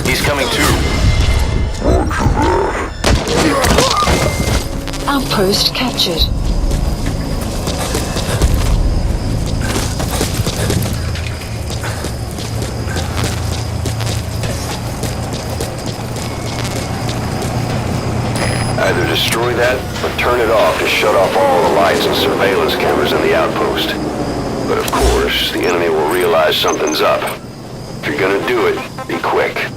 He's coming too. Outpost captured. Either destroy that, or turn it off to shut off all the lights and surveillance cameras in the outpost. But of course, the enemy will realize something's up. If you're gonna do it, be quick.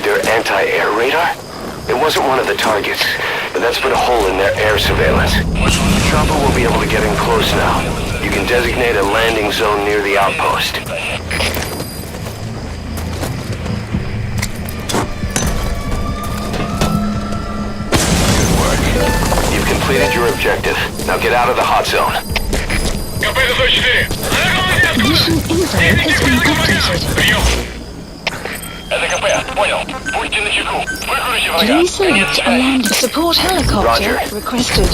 Their anti-air radar? It wasn't one of the targets, but that's put a hole in their air surveillance. Chopper will be able to get in close now. You can designate a landing zone near the outpost. Good work. You've completed your objective. Now get out of the hot zone. Mission info has been updated. Please select a landing. Support helicopter Roger. requested.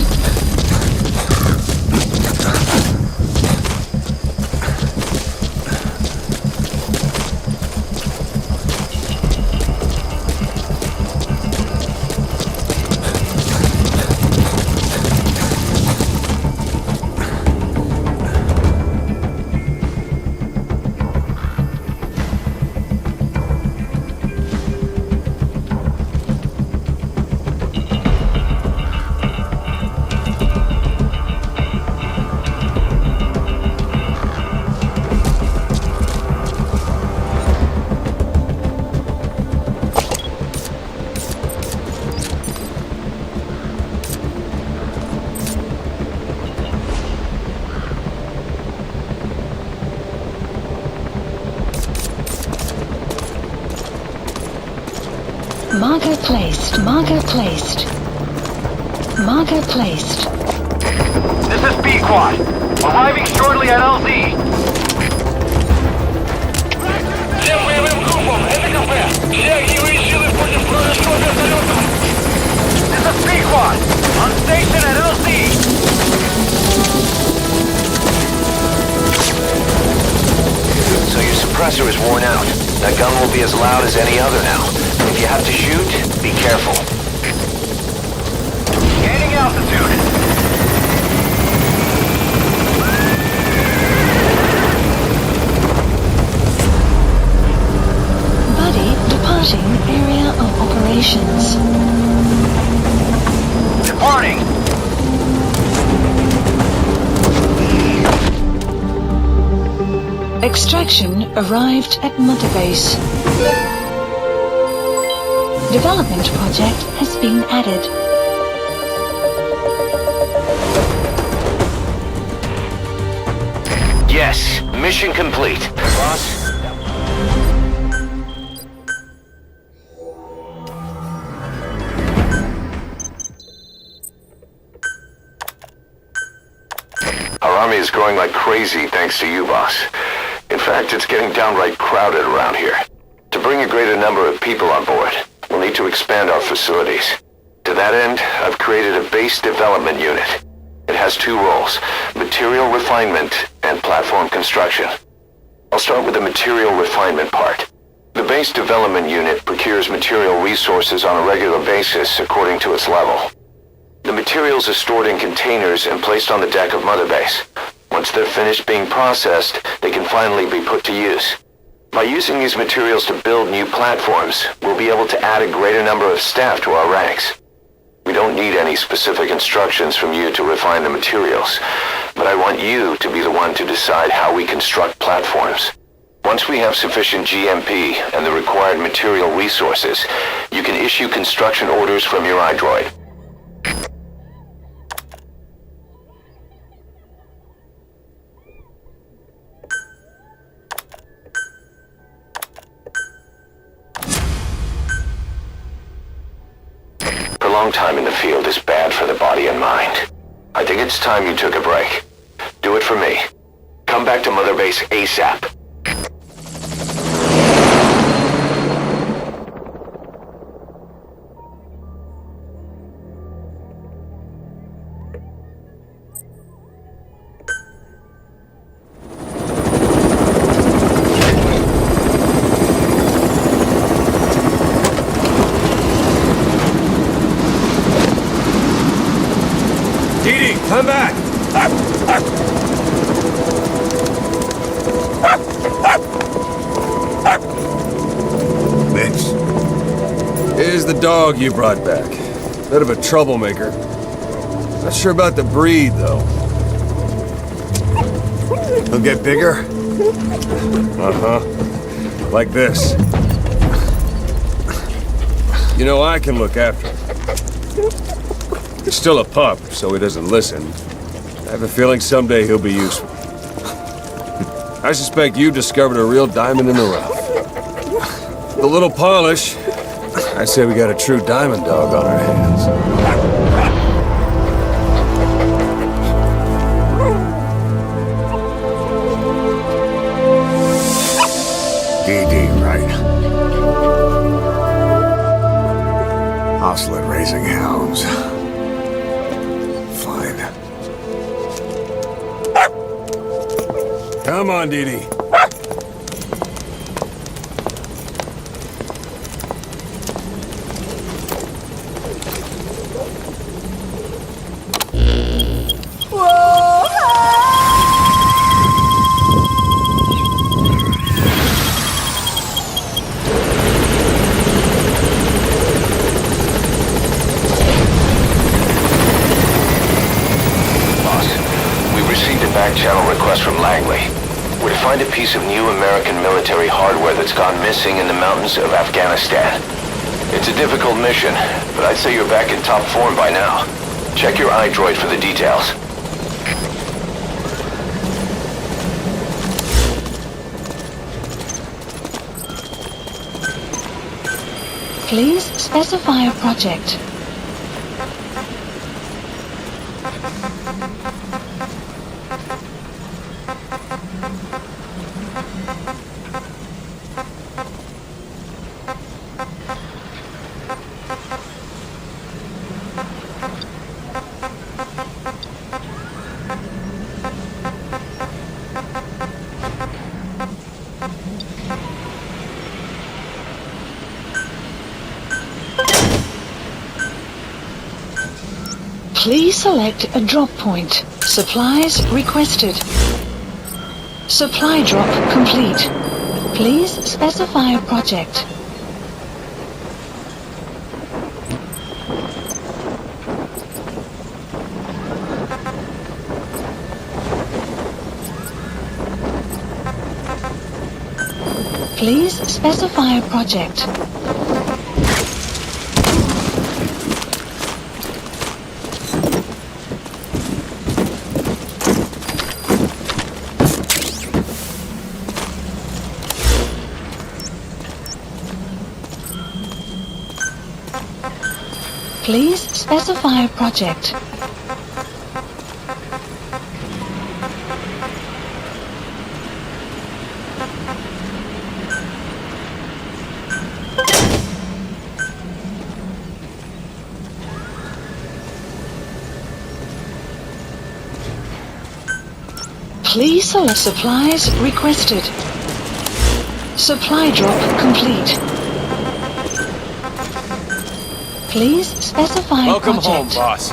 Marker placed. Marker placed. Marker placed. This is B-Quad. Arriving shortly at LZ. This is B-Quad. On station at LZ. So your suppressor is worn out. That gun will be as loud as any other now. If you have to shoot, be careful. Gaining altitude. Buddy departing area of operations. Departing. Extraction arrived at Mother Base. Development project has been added. Yes, mission complete. Boss? Our army is growing like crazy thanks to you, boss. In fact, it's getting downright crowded around here. To bring a greater number of people on board, we'll need to expand our facilities. To that end, I've created a base development unit. It has two roles, material refinement and platform construction. I'll start with the material refinement part. The base development unit procures material resources on a regular basis according to its level. The materials are stored in containers and placed on the deck of Mother Base. Once they're finished being processed, they can finally be put to use. By using these materials to build new platforms, we'll be able to add a greater number of staff to our ranks. We don't need any specific instructions from you to refine the materials, but I want you to be the one to decide how we construct platforms. Once we have sufficient GMP and the required material resources, you can issue construction orders from your iDroid. Prolonged time in the field is bad for the body and mind. I think it's time you took a break. Do it for me. Come back to Mother Base ASAP. Come back! Mix. Here's the dog you brought back. Bit of a troublemaker. Not sure about the breed, though. He'll get bigger? Uh-huh. Like this. You know, I can look after him. He's still a pup, so he doesn't listen. I have a feeling someday he'll be useful. I suspect you discovered a real diamond in the rough. With a little polish, I say we got a true diamond dog on our hands. DD, right? Hostile at raising hounds. Come on, Dee Dee. Back-channel request from Langley. We're to find a piece of new American military hardware that's gone missing in the mountains of Afghanistan. It's a difficult mission, but I'd say you're back in top form by now. Check your iDroid for the details. Please specify a project. Please select a drop point. Supplies requested. Supply drop complete. Please specify a project. Please specify a project. Please specify a project. Please select supplies requested. Supply drop complete. Please specify Welcome project. home, boss.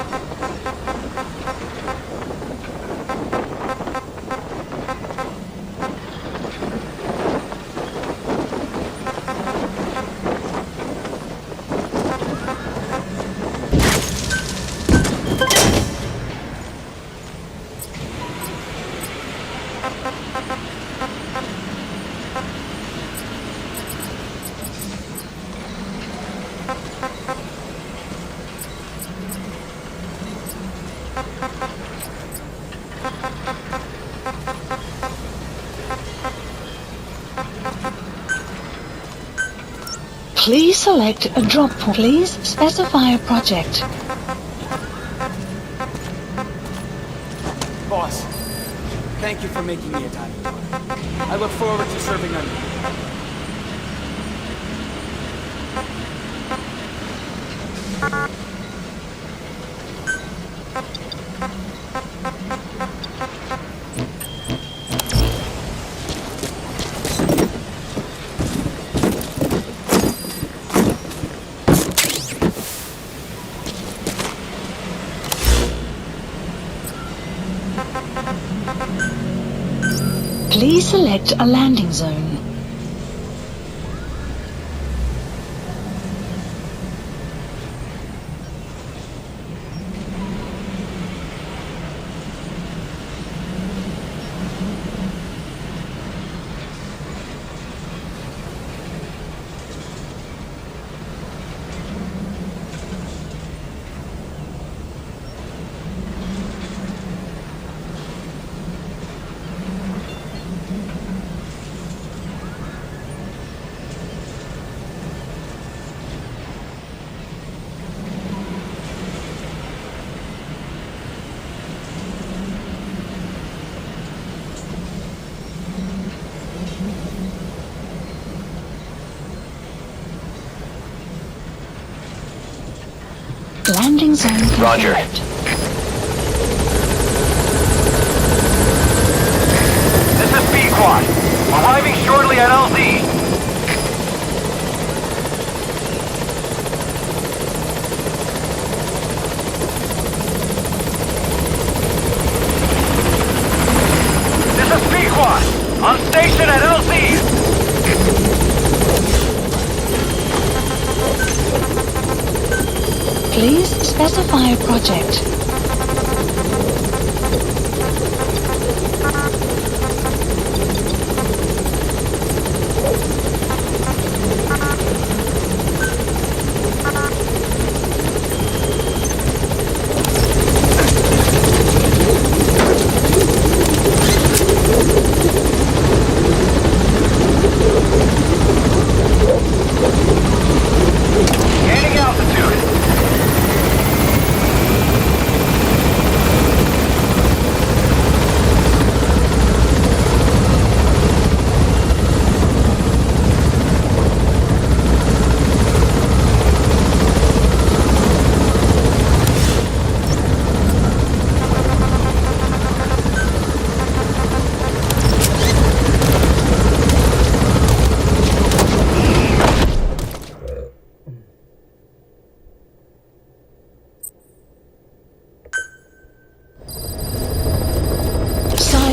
Please select a drop point. Please specify a project. Boss, thank you for making me a diving board. I look forward to serving under you. Please select a landing zone. Landing zone confirmed. Roger. This is B-Quad. Arriving shortly at LZ. This is B-Quad. On station at LZ. Please specify a project. Gaining altitude.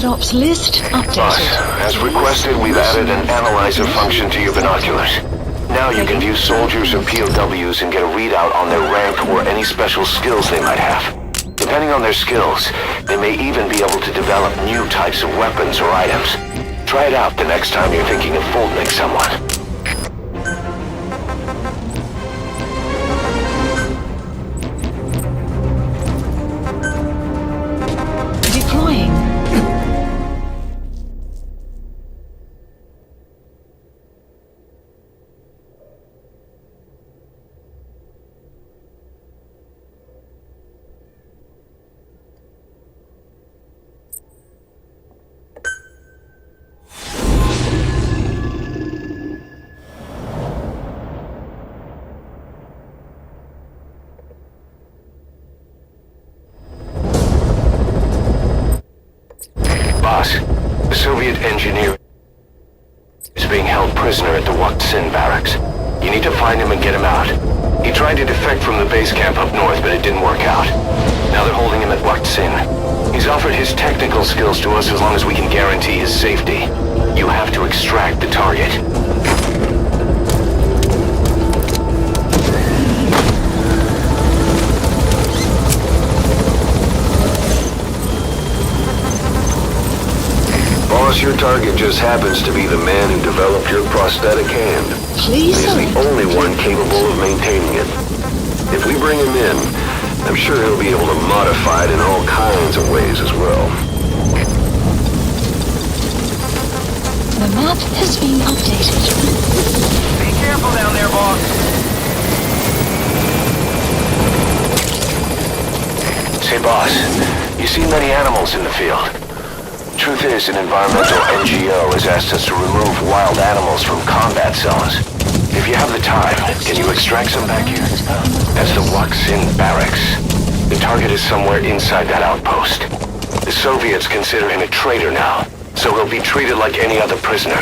Ops list updated. Boss, as requested, we've added an analyzer function to your binoculars. Now you can view soldiers or POWs and get a readout on their rank or any special skills they might have. Depending on their skills, they may even be able to develop new types of weapons or items. Try it out the next time you're thinking of folding someone. The Soviet engineer is being held prisoner at the Sin barracks. You need to find him and get him out. He tried to defect from the base camp up north, but it didn't work out. Now they're holding him at Sin. He's offered his technical skills to us as long as we can guarantee his safety. You have to extract the target. Boss, your target just happens to be the man who developed your prosthetic hand. Please, he's the only one capable of maintaining it. If we bring him in, I'm sure he'll be able to modify it in all kinds of ways as well. The map has been updated. careful down there, boss. Say, boss, you see many animals in the field. Truth is, an environmental NGO has asked us to remove wild animals from combat zones. If you have the time, can you extract some back here? That's the Waksin barracks. The target is somewhere inside that outpost. The Soviets consider him a traitor now, so he'll be treated like any other prisoner.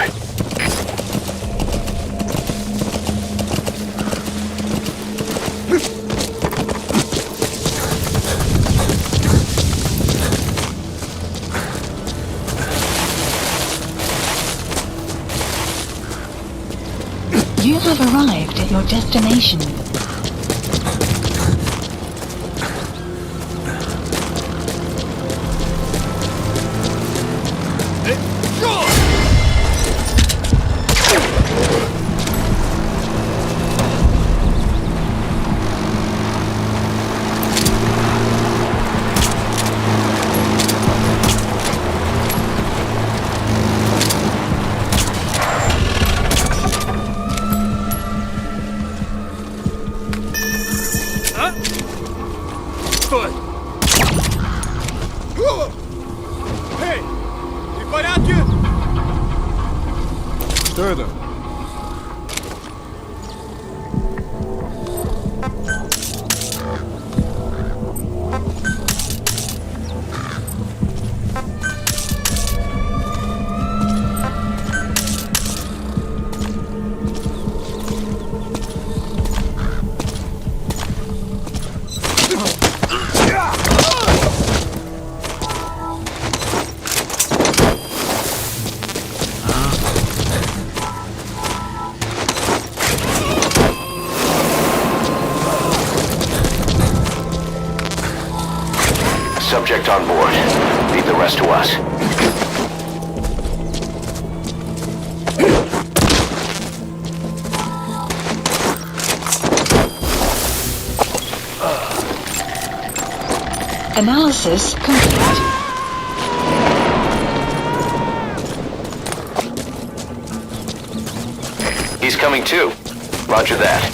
You have arrived at your destination. Эй! Ты в порядке? Что это? Subject on board. Leave the rest to us. Analysis complete. He's coming too. Roger that.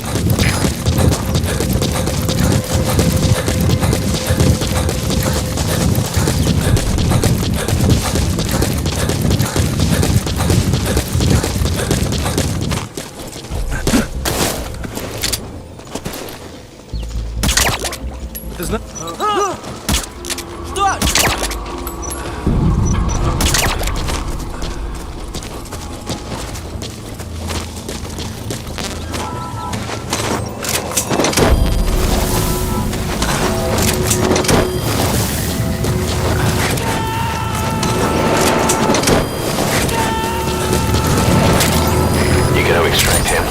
Что? You gotta extract him.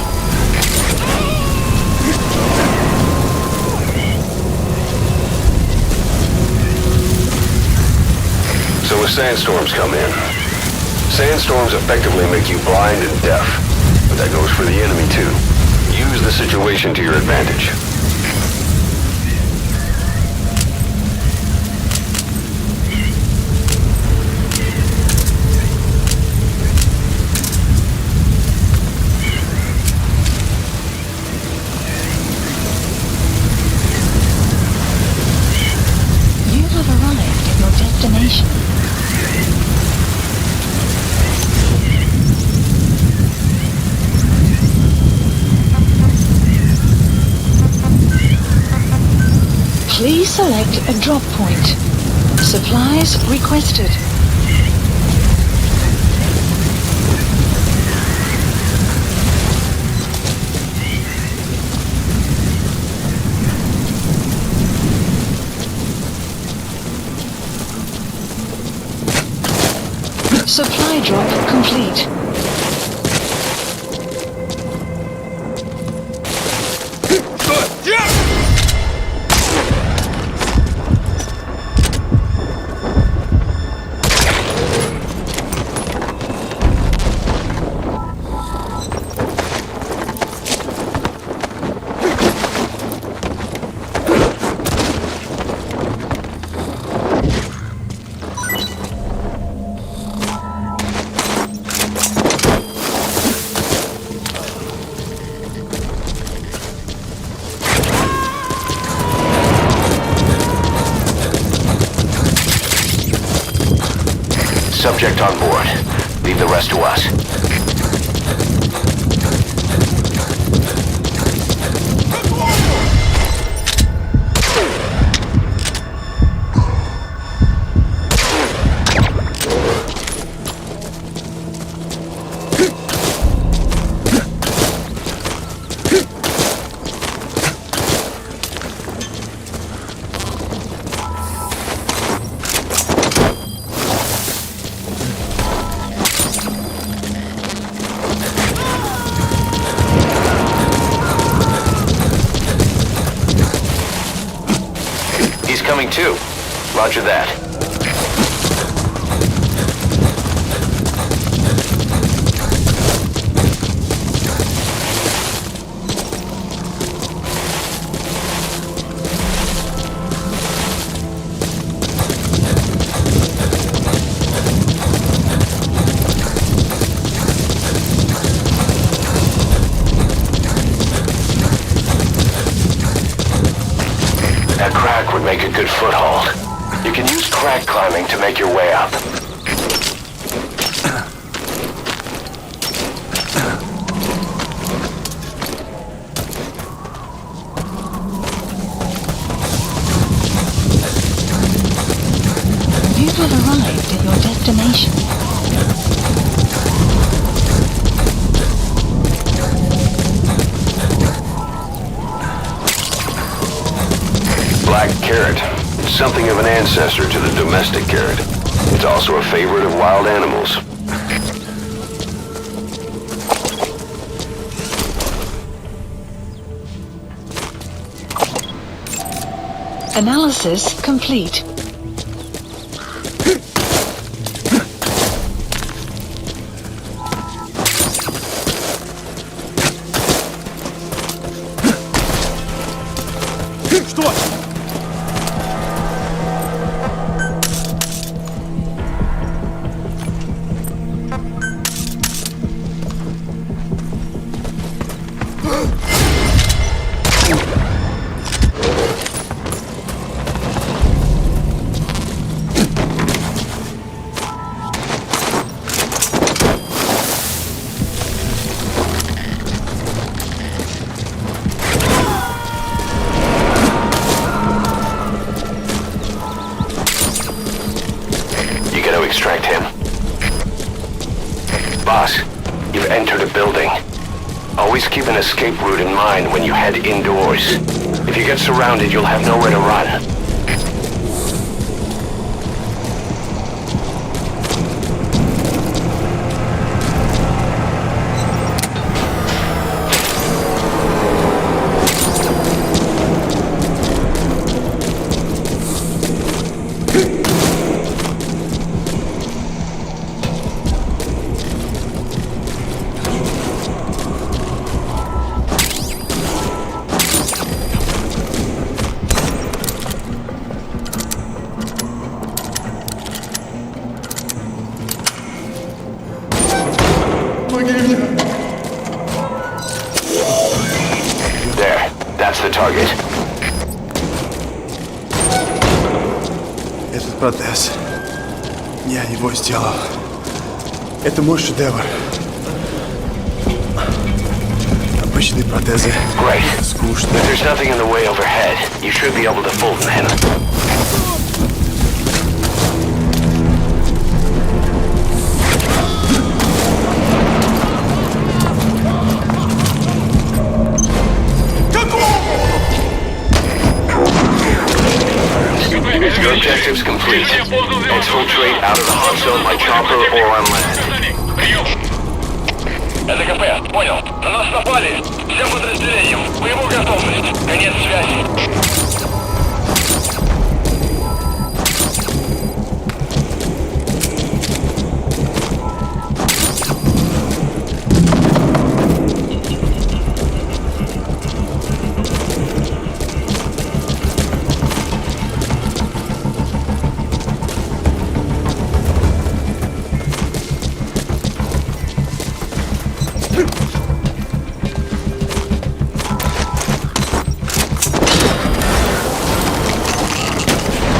So as sandstorms come in, sandstorms effectively make you blind and deaf, but that goes for the enemy too. Use the situation to your advantage. You have arrived at your destination. Please select a drop point. Supplies requested. Supply drop complete. subject on board. Leave the rest to us. Coming too. Roger that. That crack would make a good foothold. You can use crack climbing to make your way up. You have arrived at your destination. Black carrot. It's something of an ancestor to the domestic carrot. It's also a favorite of wild animals. Analysis complete. Что? Extract him. Boss, you've entered a building. Always keep an escape route in mind when you head indoors. If you get surrounded, you'll have nowhere to run. There, that's the target. Этот протез. Я его сделал. Это мой шедевр. Обычные протезы. Great. Скучно. If there's nothing in the way overhead, you should be able to fold them in. Your objective's complete. Exfiltrate out of the hot zone by chopper or on land. ЛКП, понял. На нас напали. Всем подразделениям. Боевую готовность. Конец связи.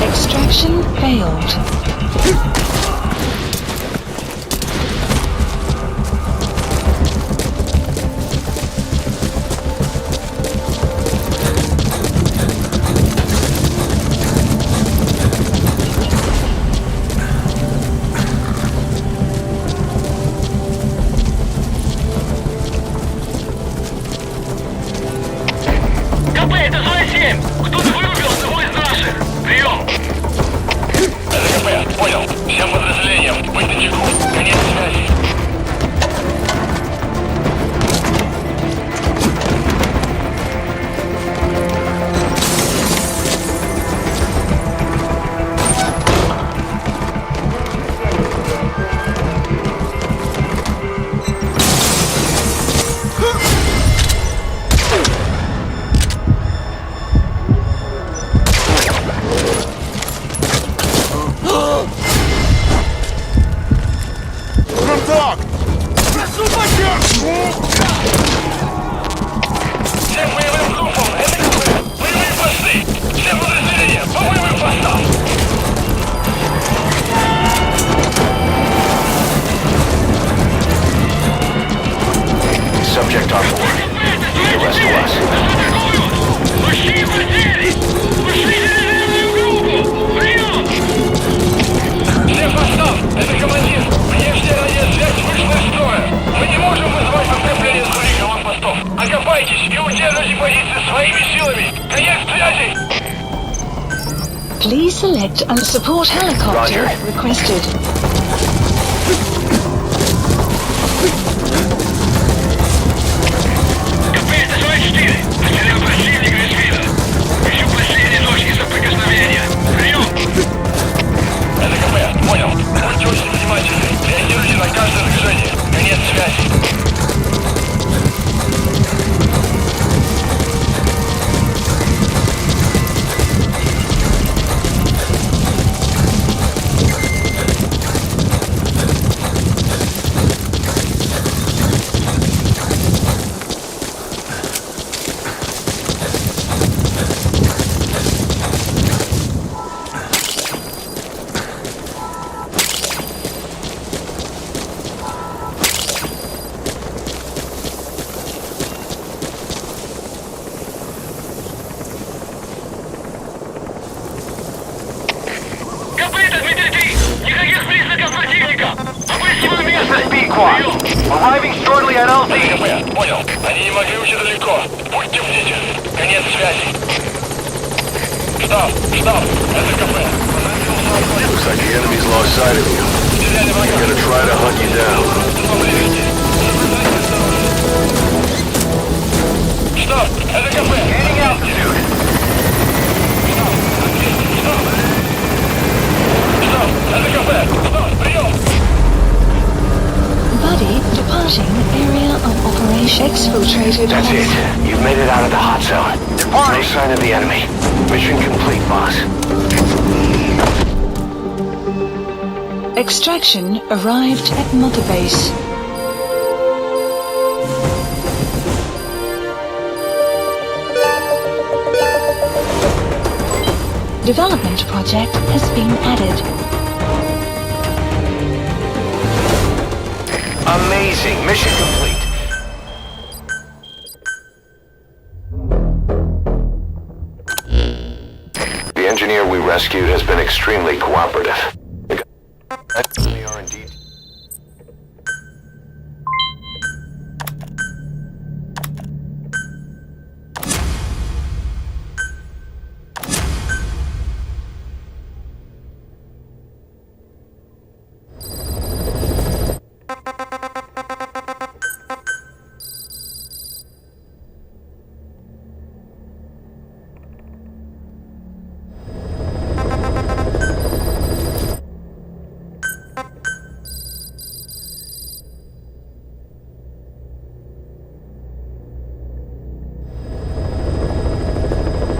Extraction failed. 7. Кто-то вырубил одного из наших. Прием. СКП, понял. Всем подразделениям. Быть начеку. Конец связи. Всем боевым группам, СКП. Боевые посты. Всем подразделениям. По боевым постам. Subject on board. The rest of us. Пошли потери! Пошли резервную группу! Прием! Всем постам! Это командир! Внешняя радиосвязь вышла из строя! Мы не можем вызвать подкрепление с других аванпостов! Окопайтесь и удерживайте позиции своими силами! Конец связи! Please select and support helicopter Roger. requested. КП-4! Потерял противника из вида! Ищу последние точки соприкосновения! Прием! СКП, понял! Будьте очень внимательны! Реагируйте на каждое движение! Конец связи! Arriving shortly at LZ. СКП, понял. Они не могли уйти далеко. Будьте бдительны. Конец связи. Штаб, СКП. Looks like the enemy's lost sight of you. They're gonna try to hunt you down. Штаб, СКП. Gaining altitude. Штаб, СКП. Прием. Buddy departing area of operation. Exfiltrated. That's it. You've made it out of the hot zone. No sign of the enemy. Mission complete, boss. Extraction arrived at Mother Base. Development project has been added. Amazing. Mission complete. The engineer we rescued has been extremely cooperative.